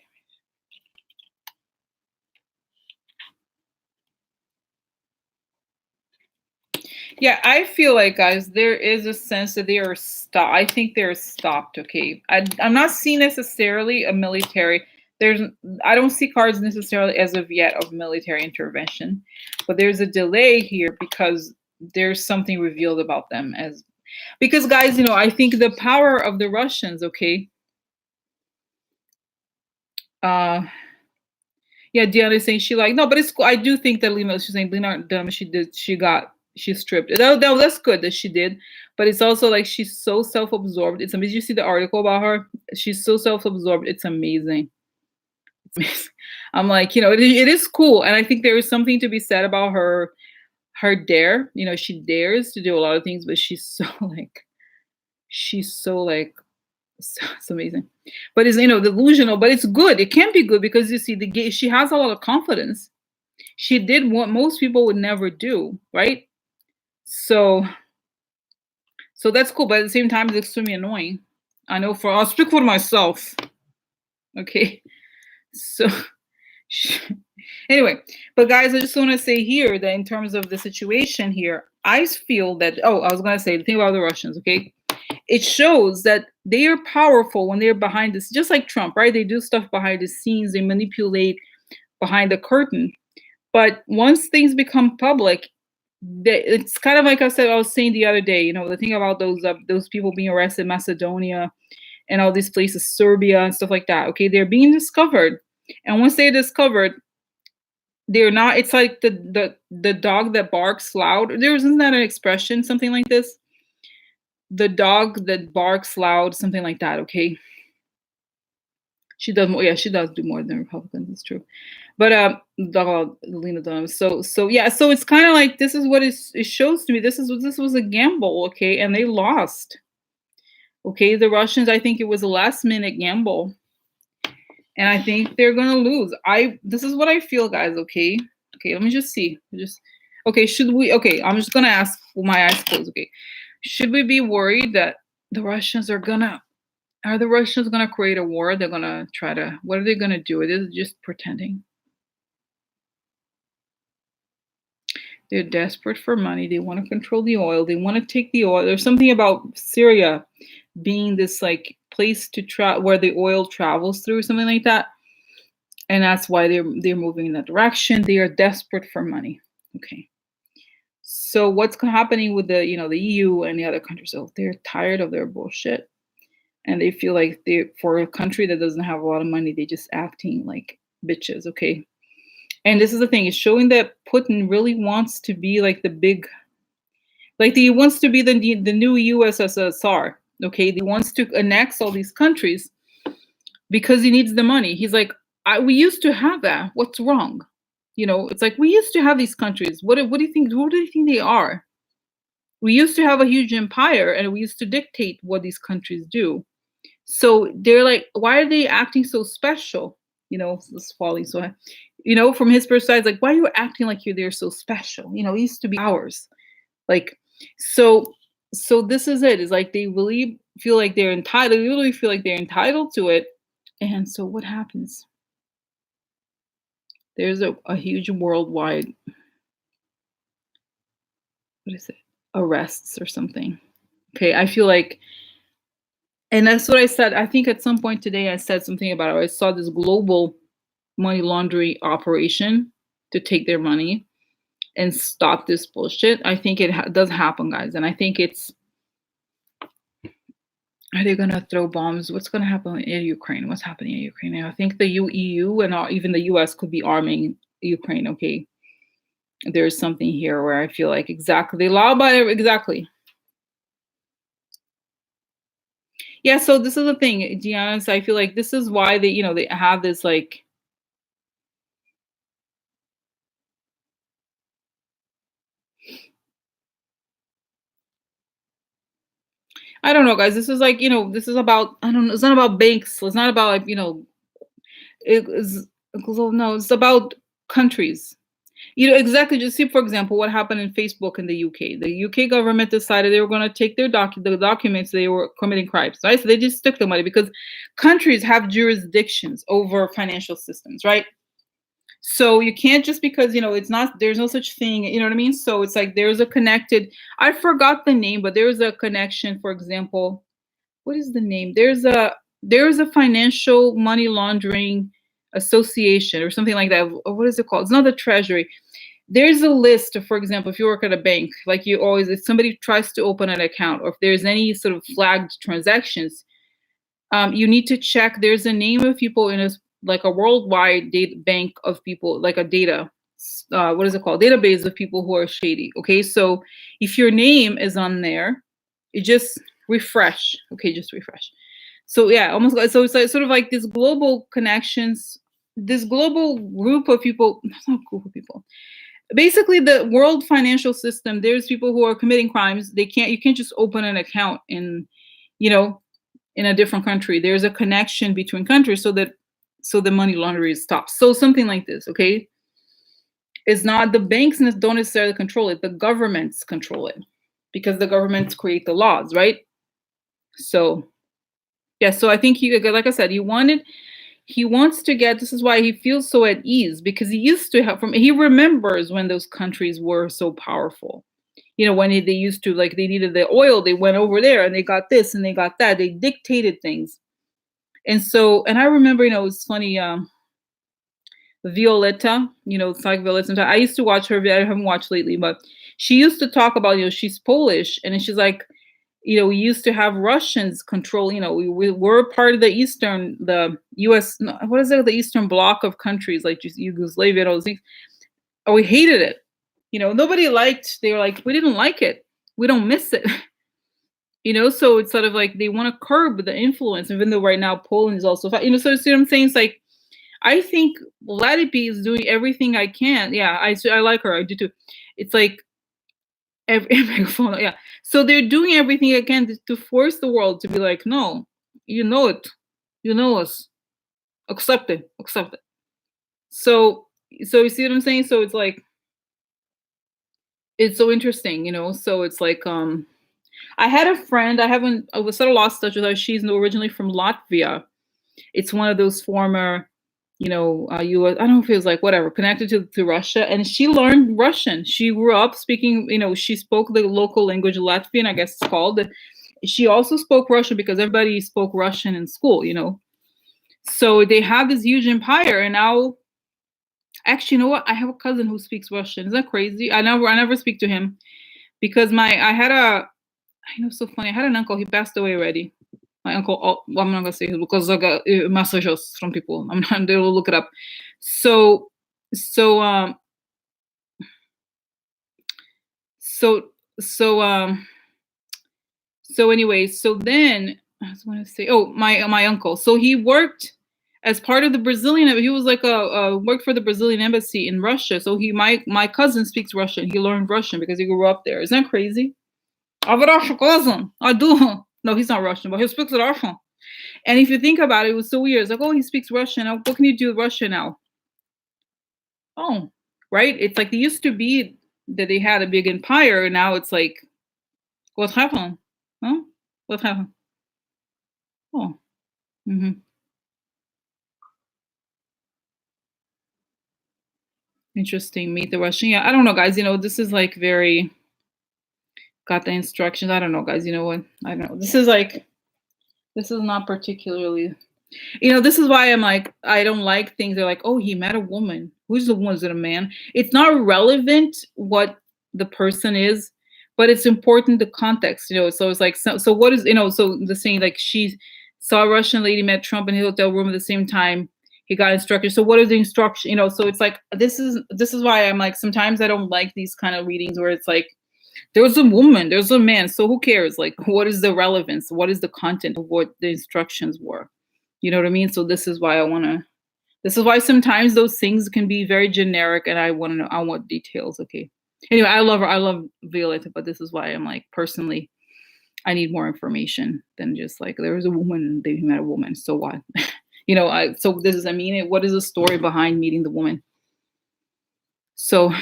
Yeah, I feel like, guys, there is a sense that they are stopped. I think they're stopped. Okay, I'm not seeing necessarily a military. There's, I don't see cards necessarily as of yet of military intervention, but there's a delay here because there's something revealed about them as, because guys, I think the power of the Russians. Okay, uh, yeah, Diana is saying she like no, but it's cool. I do think that Lena, she's saying Lena aren't dumb. She stripped. That's good that she did, but it's also like she's so self-absorbed. It's amazing. You see the article about her. She's so self-absorbed. It's amazing. I'm like, it is cool, and I think there is something to be said about her dare. She dares to do a lot of things, but she's so like it's amazing, but it's delusional. But it's good. It can be good because you see she has a lot of confidence. She did what most people would never do, right? So that's cool, but at the same time, it's extremely annoying. I know I'll speak for myself. Okay, so anyway, but guys, I just want to say here that in terms of the situation here, I feel that. Oh, I was gonna say the thing about the Russians. Okay, it shows that they are powerful when they're behind this, just like Trump, right? They do stuff behind the scenes, they manipulate behind the curtain. But once things become public, it's kind of like I was saying the other day. The thing about those people being arrested in Macedonia and all these places, Serbia and stuff like that. Okay, they're being discovered, and once they're discovered, they're not. It's like the dog that barks loud. Isn't that an expression? Something like this. The dog that barks loud, something like that. Okay, she does more. Yeah, she does do more than Republicans. It's true. But Lena Dunham. So yeah. So it's kind of like this is what it shows to me. This was a gamble. Okay, and they lost. Okay, the Russians. I think it was a last minute gamble, and I think they're gonna lose. This is what I feel, guys. Okay. Okay. Let me just see. Okay. Should we? Okay. I'm just gonna ask with my eyes closed. Okay. Should we be worried that the Russians are gonna? Are the Russians gonna create a war? They're gonna try to. What are they gonna do? It is just pretending. They're desperate for money. They want to control the oil. They want to take the oil. There's something about Syria being this like place to where the oil travels through, something like that. And that's why they're moving in that direction. They are desperate for money. Okay. So what's happening with the EU and the other countries? So they're tired of their bullshit, and they feel like for a country that doesn't have a lot of money, they just acting like bitches. Okay. And this is the thing, it's showing that Putin really wants to be like the big, like he wants to be the new USSR. Okay, he wants to annex all these countries because he needs the money. He's like, we used to have that. What's wrong? It's like we used to have these countries. What do you think? What do you think they are? We used to have a huge empire, and we used to dictate what these countries do. So they're like, why are they acting so special? It's falling so high. From his perspective, like, why are you acting like they're so special? It used to be ours. Like, so this is it. It's like they really feel like they're entitled. They really feel like they're entitled to it. And so what happens? There's a huge worldwide, what is it? Arrests or something. Okay, I feel like, and that's what I said. I think at some point today I said something about it. I saw this global money laundering operation to take their money and stop this bullshit. I think it does happen, guys, and I think it's. Are they gonna throw bombs? What's gonna happen in Ukraine? What's happening in Ukraine now? I think the EU and even the US could be arming Ukraine. Okay, there's something here where I feel like exactly they lie about it exactly. Yeah, so this is the thing, to be honest, I feel like this is why they have this like. I don't know, guys. This is like, this is about, I don't know, it's not about banks. It's not about like, it is, no, it's about countries. Exactly. Just see, for example, what happened in Facebook in the UK. The UK government decided they were going to take the documents they were committing crimes, right? So they just took the money because countries have jurisdictions over financial systems, right? So you can't just because it's not there's no such thing, you know what I mean? So it's like there's a connected. I forgot the name, but there's a connection. For example, what is the name? There's a financial money laundering association or something like that. What is it called? It's not the Treasury. There's a list, for example, if you work at a bank, like you always, if somebody tries to open an account or if there's any sort of flagged transactions, you need to check. There's a name of people in like a worldwide data bank of people, like a what is it called? Database of people who are shady. Okay, so if your name is on there, you just refresh. Okay, just refresh. So yeah, almost so it's like sort of like this global connections, this global group of people, not group of people. Basically, the world financial system. There's people who are committing crimes. You can't just open an account you know, in a different country. There's a connection between countries so the money laundering stops. So something like this, okay? It's not the banks don't necessarily control it, the governments control it because the governments create the laws, right? So yeah, so I think like I said, he wants to get this is why he feels so at ease because he used to have he remembers when those countries were so powerful. When they used to like they needed the oil, they went over there and they got this and they got that. They dictated things. And I remember, it's funny, Violetta, it's like Violetta. I used to watch her, I haven't watched lately, but she used to talk about, she's Polish, and she's like, we used to have Russians control, we were part of the US, no, what is it, the Eastern Bloc of countries like Yugoslavia and all those things. Oh, we hated it. Nobody they were like, we didn't like it. We don't miss it. So it's sort of like they want to curb the influence, even though right now Poland is also, so see what I'm saying? It's like, I think Vladimir is doing everything I can. Yeah, I like her. I do too. It's like every phone. Yeah. So they're doing everything I can to force the world to be like, no, you know it, you know us, accept it, accept it. So you see what I'm saying? So it's like it's so interesting, So it's like I had a friend. I was sort of lost touch with her. She's originally from Latvia. It's one of those former, US, I don't know if it was like whatever, connected to Russia. And she learned Russian. She grew up speaking, she spoke the local language, Latvian, I guess it's called. She also spoke Russian because everybody spoke Russian in school. So they have this huge empire. And now, actually, you know what? I have a cousin who speaks Russian. Isn't that crazy? I never speak to him because I know, so funny. I had an uncle. He passed away already. My uncle. Oh, well, I'm not gonna say his because I got messages from people. I'm not. They will look it up. So, so, so, so, so. Anyway, so then I was going to say, oh, my uncle. So he worked as part of the Brazilian. He was like worked for the Brazilian embassy in Russia. So my cousin speaks Russian. He learned Russian because he grew up there. Isn't that crazy? I have a Russian cousin. I do. No, he's not Russian, but he speaks Russian. And if you think about it, it was so weird. It's like, oh, he speaks Russian. Oh, what can you do with Russian now? Oh, right. It's like they used to be that they had a big empire. And now it's like, what happened? Huh? What happened? Oh, hmm, interesting. Meet the Russian. Yeah, I don't know, guys. This is like very got the instructions. I don't know, guys. You know what? I don't know. This is not particularly. This is why I'm like, I don't like things that are like, oh, he met a woman. Who's the one? Is it a man? It's not relevant what the person is, but it's important the context. So it's like, so what is, so the saying like she saw a Russian lady met Trump in the hotel room at the same time. He got instructed. So what is the instruction? So it's like this is why I'm like sometimes I don't like these kind of readings where it's like there's a woman, there's a man. So who cares? Like, what is the relevance? What is the content of what the instructions were? You know what I mean? So this is why this is why sometimes those things can be very generic and I want to know, I want details. Okay. Anyway, I love Violeta, but this is why I'm like, personally, I need more information than just like, there was a woman, they met a woman. So what? So this is, what is the story behind meeting the woman? So,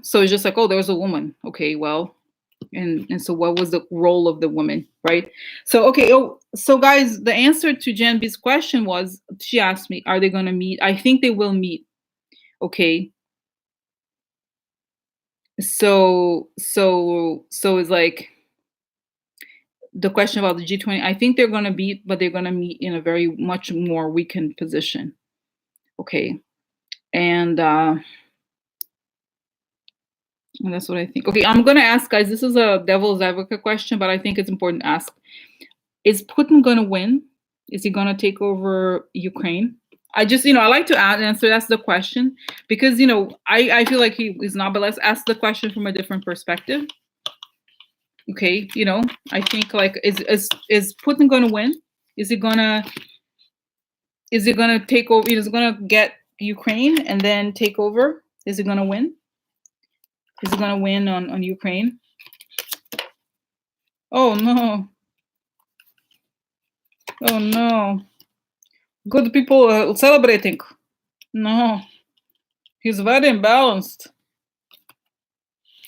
so it's just like, oh, there's a woman. Okay, well, and so what was the role of the woman, right? So okay, so guys, the answer to Jan B's question was, she asked me, are they going to meet? I think they will meet. Okay, so it's like the question about the G20. I think they're going to meet, but they're going to meet in a very much more weakened position. Okay, and that's what I think. Okay, I'm going to ask, guys, this is a devil's advocate question, but I think it's important to ask. Is Putin going to win? Is he going to take over Ukraine? I just, I like to answer, that's the question, because, I feel like he is not, but let's ask the question from a different perspective. Okay, I think like, is Putin going to win? Is he going to take over? Is he going to get Ukraine and then take over? Is he going to win? Is he going to win on Ukraine? Oh no. Oh no. Good people celebrating. No. He's very imbalanced.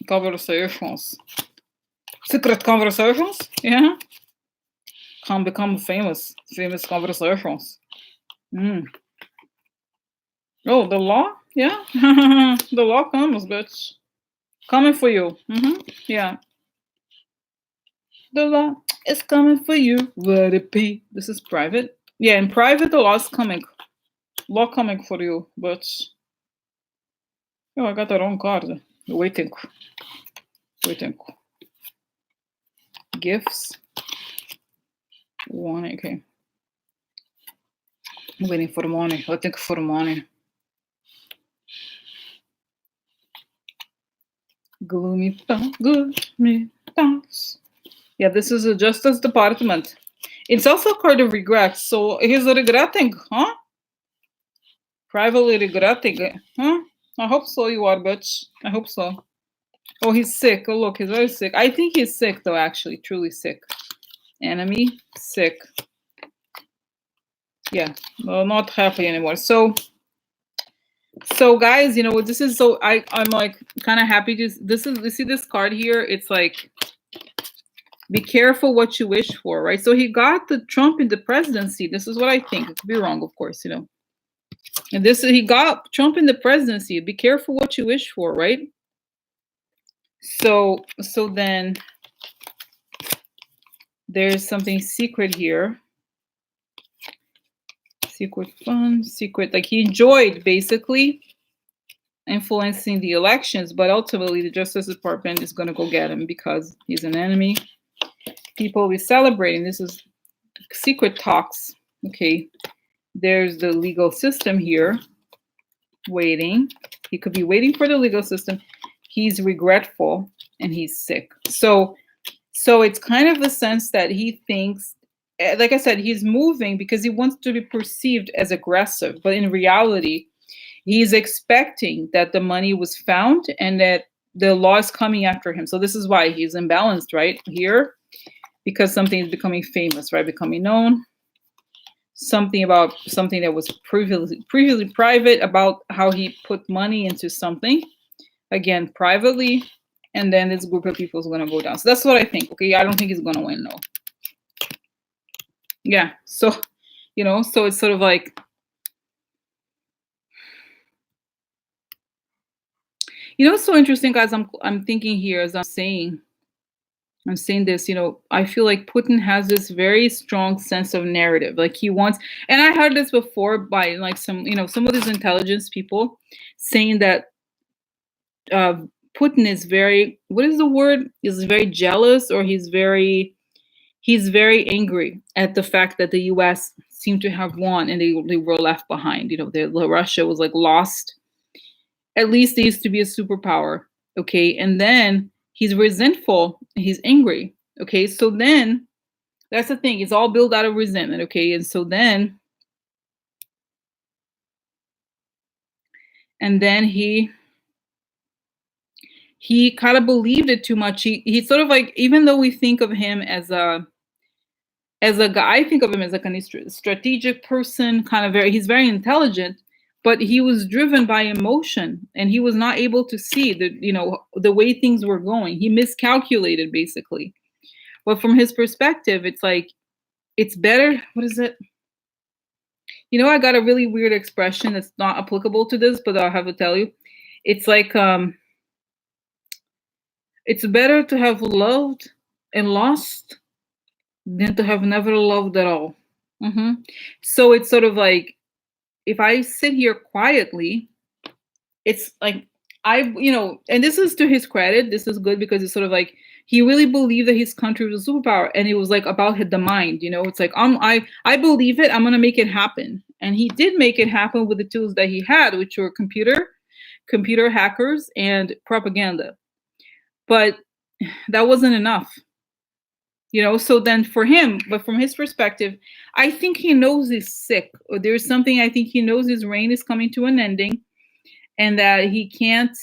Conversations. Secret conversations? Yeah. Can become famous conversations. Mm. Oh, the law? Yeah. The law comes, bitch. Coming for you. Yeah. The law is coming for you. Let it be. This is private. Yeah, in private, the law is coming. Law coming for you, bitch. Oh, I got the wrong card. Waiting. Gifts. One, okay. I'm waiting for money. Waiting for money. Gloomy thoughts. Yeah, this is a Justice Department. It's also a card of regret. So he's regretting, huh? Privately regretting, huh? I hope so, you are, bitch. I hope so. Oh, he's sick. Oh, look, he's very sick. I think he's sick, though, actually. Truly sick. Enemy, sick. Yeah, well, not happy anymore. So guys, this is, so I'm like kind of happy to, you see this card here? It's like, be careful what you wish for, right? So he got the Trump in the presidency. This is what I think. It could be wrong, of course, And he got Trump in the presidency. Be careful what you wish for, right? So then there's something secret here. Secret fun, secret, like he enjoyed basically influencing the elections, but ultimately the Justice Department is going to go get him because he's an enemy. People will be celebrating. This is secret talks. Okay, there's the legal system here waiting. He could be waiting for the legal system. He's regretful and he's sick. So it's kind of the sense that he thinks, like I said, he's moving because he wants to be perceived as aggressive, but in reality, he's expecting that the money was found and that the law is coming after him. So this is why he's imbalanced right here, because something is becoming famous, right? Becoming known. Something about something that was previously private, about how he put money into something, again, privately, and then this group of people is going to go down. So that's what I think. Okay, I don't think he's going to win, no. Yeah, so, so it's sort of like, it's so interesting, guys. I'm thinking here as I'm saying, I'm saying this, I feel like Putin has this very strong sense of narrative. Like he wants, and I heard this before by like some of these intelligence people saying that uh, Putin is very, what is the word? Is very jealous, or he's very angry at the fact that the U.S. seemed to have won and they were left behind. Russia was like lost. At least they used to be a superpower, okay? And then he's resentful, he's angry, okay? So then that's the thing. It's all built out of resentment, okay? And then he kind of believed it too much. He sort of like, even though we think of him as a guy, I think of him as like a strategic person, kind of he's very intelligent, but he was driven by emotion and he was not able to see the way things were going. He miscalculated basically. But from his perspective, it's like, it's better. What is it? I got a really weird expression that's not applicable to this, but I'll have to tell you. It's like, it's better to have loved and lost than to have never loved at all. So it's sort of like, if I sit here quietly, it's like, and this is to his credit. This is good because it's sort of like he really believed that his country was a superpower, and it was like about the mind. It's like, I believe it. I'm gonna make it happen, and he did make it happen with the tools that he had, which were computer hackers and propaganda. But that wasn't enough. So then for him, but from his perspective, I think he knows he's sick, or there's something. I think he knows his reign is coming to an ending, and that he can't,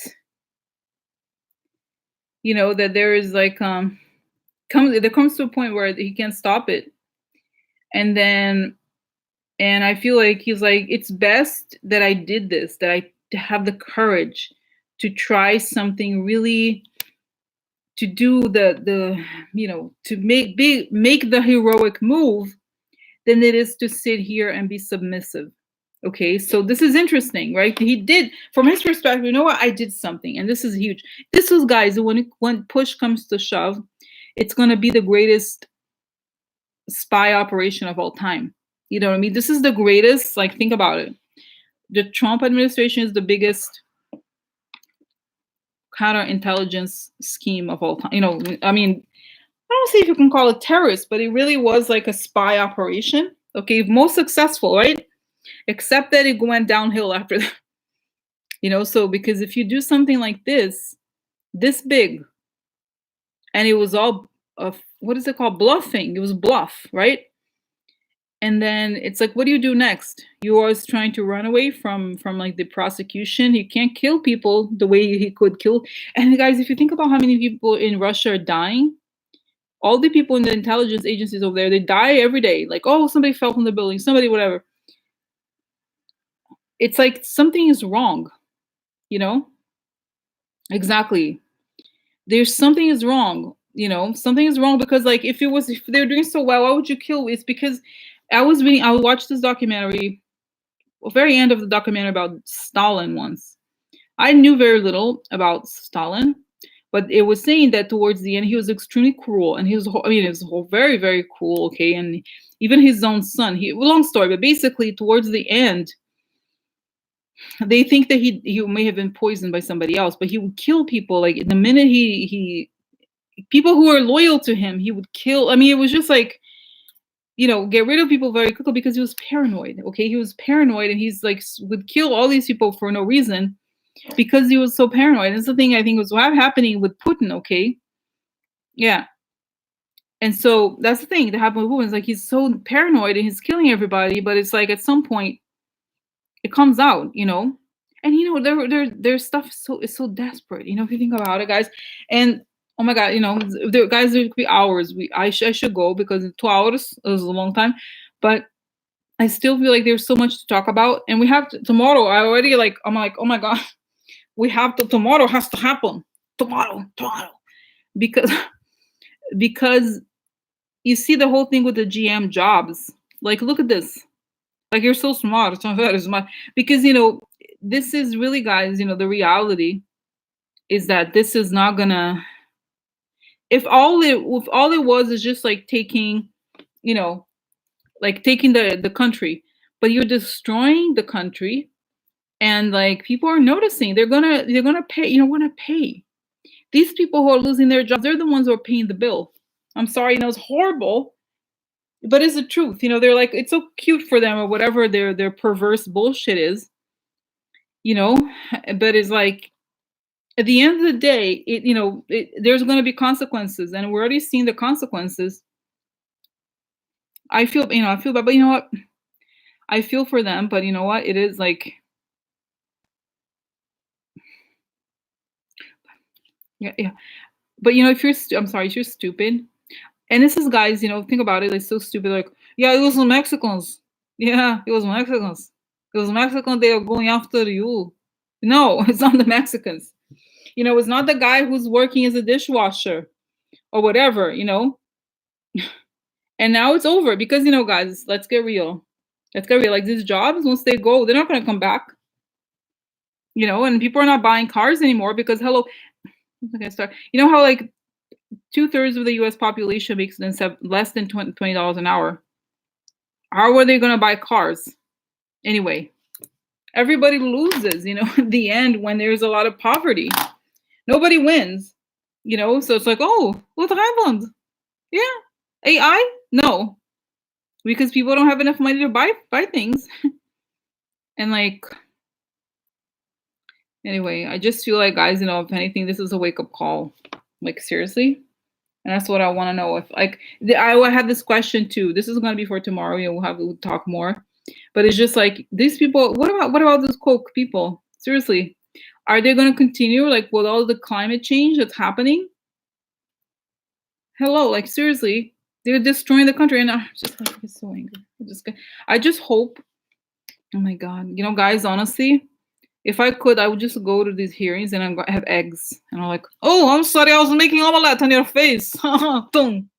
that there is like, there comes to a point where he can't stop it. And I feel like he's like, it's best that I did this, that I have the courage to try something really, to do to make the heroic move, than it is to sit here and be submissive. Okay, so this is interesting, right? He did, from his perspective, what, I did something, and this is huge. This was, guys, when push comes to shove, it's going to be the greatest spy operation of all time. You know what I mean? This is the greatest, like, think about it. The Trump administration is the biggest counterintelligence scheme of all time. I mean, I don't see if you can call it terrorist, but it really was like a spy operation. Okay, most successful, right? Except that it went downhill after that. So because if you do something like this big, and it was all of, what is it called, bluffing? It was bluff, right? And then it's like, what do you do next? You are trying to run away from like the prosecution. You can't kill people the way he could kill. And guys, if you think about how many people in Russia are dying, all the people in the intelligence agencies over there, they die every day. Like, oh, somebody fell from the building, somebody, whatever. It's like something is wrong, Exactly. There's something is wrong, something is wrong, because like, if they're doing so well, why would you kill? It's because I watched this documentary, very end of the documentary, about Stalin once. I knew very little about Stalin, but it was saying that towards the end he was extremely cruel, and he was, it was very, very cruel. Okay, and even his own son. Long story, but basically towards the end, they think that he may have been poisoned by somebody else, but he would kill people. Like, the minute he people who are loyal to him, he would kill. I mean, it was just like, get rid of people very quickly, because he was paranoid. Okay, he was paranoid, and he's like, would kill all these people for no reason, because he was so paranoid. And it's the thing I think was happening with Putin. Okay, yeah. And so that's the thing that happened with Putin. It's like, he's so paranoid and he's killing everybody, but it's like, at some point it comes out, and their stuff is so desperate, if you think about it, guys. And oh my god, there could be hours. I should go, because 2 hours is a long time, but I still feel like there's so much to talk about, and we have tomorrow. I'm like, oh my god, we have to, tomorrow has to happen, tomorrow, because because you see the whole thing with the GM jobs. Like, look at this. Like, you're so smart. It's not very smart. Because, this is really, guys, the reality is that this is not gonna, if all it was is just like taking, you know, like taking the country, but you're destroying the country, and like people are noticing, they're gonna pay, gonna pay. These people who are losing their jobs, they're the ones who are paying the bill. I'm sorry, it's horrible, but it's the truth. They're like, it's so cute for them or whatever their perverse bullshit is, you know, but it's like at the end of the day, there's going to be consequences, and we're already seeing the consequences. I feel bad, but you know what? I feel for them, but you know what? It is like, yeah, yeah. But if I'm sorry, if you're stupid, and this is guys, think about it, it's so stupid. Like, yeah, it was the Mexicans. Yeah, it was Mexicans. It was Mexicans. They are going after you. No, it's not the Mexicans. It's not the guy who's working as a dishwasher or whatever. And now it's over because guys, let's get real. Let's get real. Like these jobs, once they go, they're not gonna come back. And people are not buying cars anymore because hello, okay, start. You know how like 2/3 of the U.S. population makes less than $20 an hour. How are they gonna buy cars anyway? Everybody loses. In the end, when there's a lot of poverty, nobody wins. So it's like, oh, what happened? Yeah, AI? No, because people don't have enough money to buy things. And like, anyway, I just feel like, guys, if anything, this is a wake up call. Like, seriously. And that's what I want to know. If like, I had this question too. This is gonna be for tomorrow. We'll talk more. But it's just like these people. What about those Coke people? Seriously, are they gonna continue like with all the climate change that's happening? Hello, like seriously, they're destroying the country, and I just like get so angry. I just hope. Oh my god, guys, honestly, if I could, I would just go to these hearings and have eggs, and I'm like, oh, I'm sorry, I was making omelette on your face. Boom.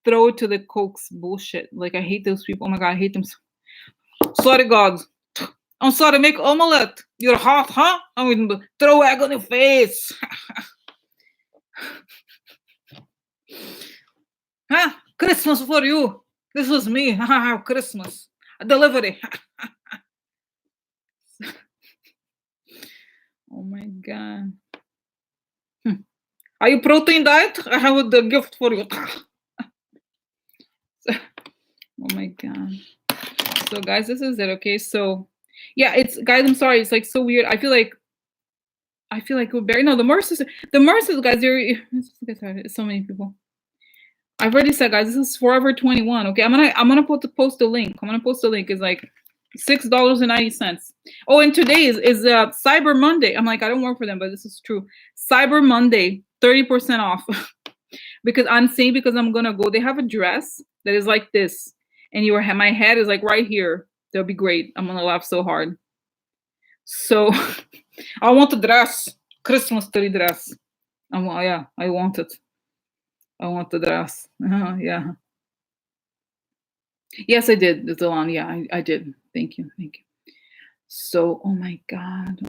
Throw it to the Coke's bullshit. Like I hate those people. Oh my god, I hate them. Sorry, God. I'm sorry, make omelette. You're hot, huh? I'm gonna throw egg on your face. Huh? Christmas for you. This was me. Christmas. A delivery. Oh my god. Are you protein diet? I have a gift for you. Oh my god. So guys, this is it. Okay, so yeah, it's guys. I'm sorry. It's like so weird. I feel like we're very no. The Mercers, guys. It's so many people. I've already said, guys. This is Forever 21. Okay, I'm gonna post a link. I'm gonna post a link. It's like $6.90. Oh, and today is Cyber Monday. I'm like, I don't work for them, but this is true. Cyber Monday, 30% off. Because I'm gonna go. They have a dress that is like this, and my head is like right here. That'll be great. I'm gonna laugh so hard. So I want the dress, Christmas tree dress. I want it. I want the dress. Yeah. Yes, I did, Delan. Yeah, I did. Thank you. So, oh my god.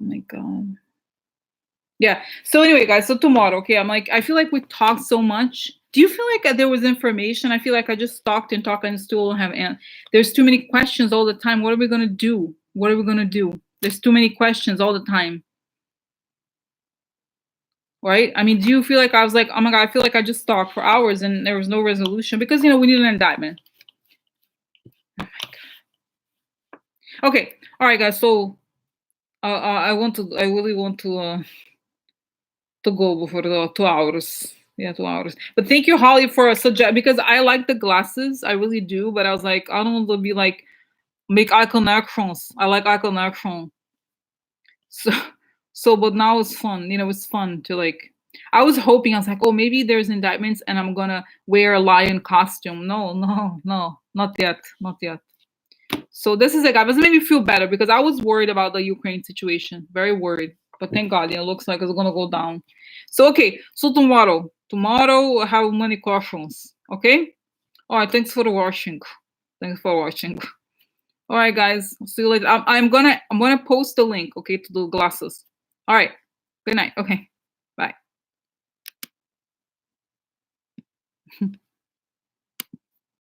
Yeah. So anyway, guys. So tomorrow, okay. I feel like we talked so much. Do you feel like there was information? I feel like I just talked and still don't have there's too many questions all the time. What are we gonna do? There's too many questions all the time. Right? I mean, do you feel like I was like, oh my god, I feel like I just talked for hours and there was no resolution because we need an indictment. Oh my god. Okay. All right, guys. So I really want to go for the 2 hours. Yeah, 2 hours. But thank you, Holly, for a suggest because I like the glasses. I really do. But I was like, I don't want to be like make eye connections. I like eye connection. So but now it's fun. It's fun to like. I was hoping, I was like, oh, maybe there's indictments and I'm gonna wear a lion costume. No, not yet. So this is like, it made me feel better because I was worried about the Ukraine situation. Very worried. But thank God, it looks like it's gonna go down. So okay, so tomorrow I have many questions. Okay? All right, thanks for watching. All right, guys. See you later. I'm gonna post the link, okay, to the glasses. All right. Good night. Okay. Bye.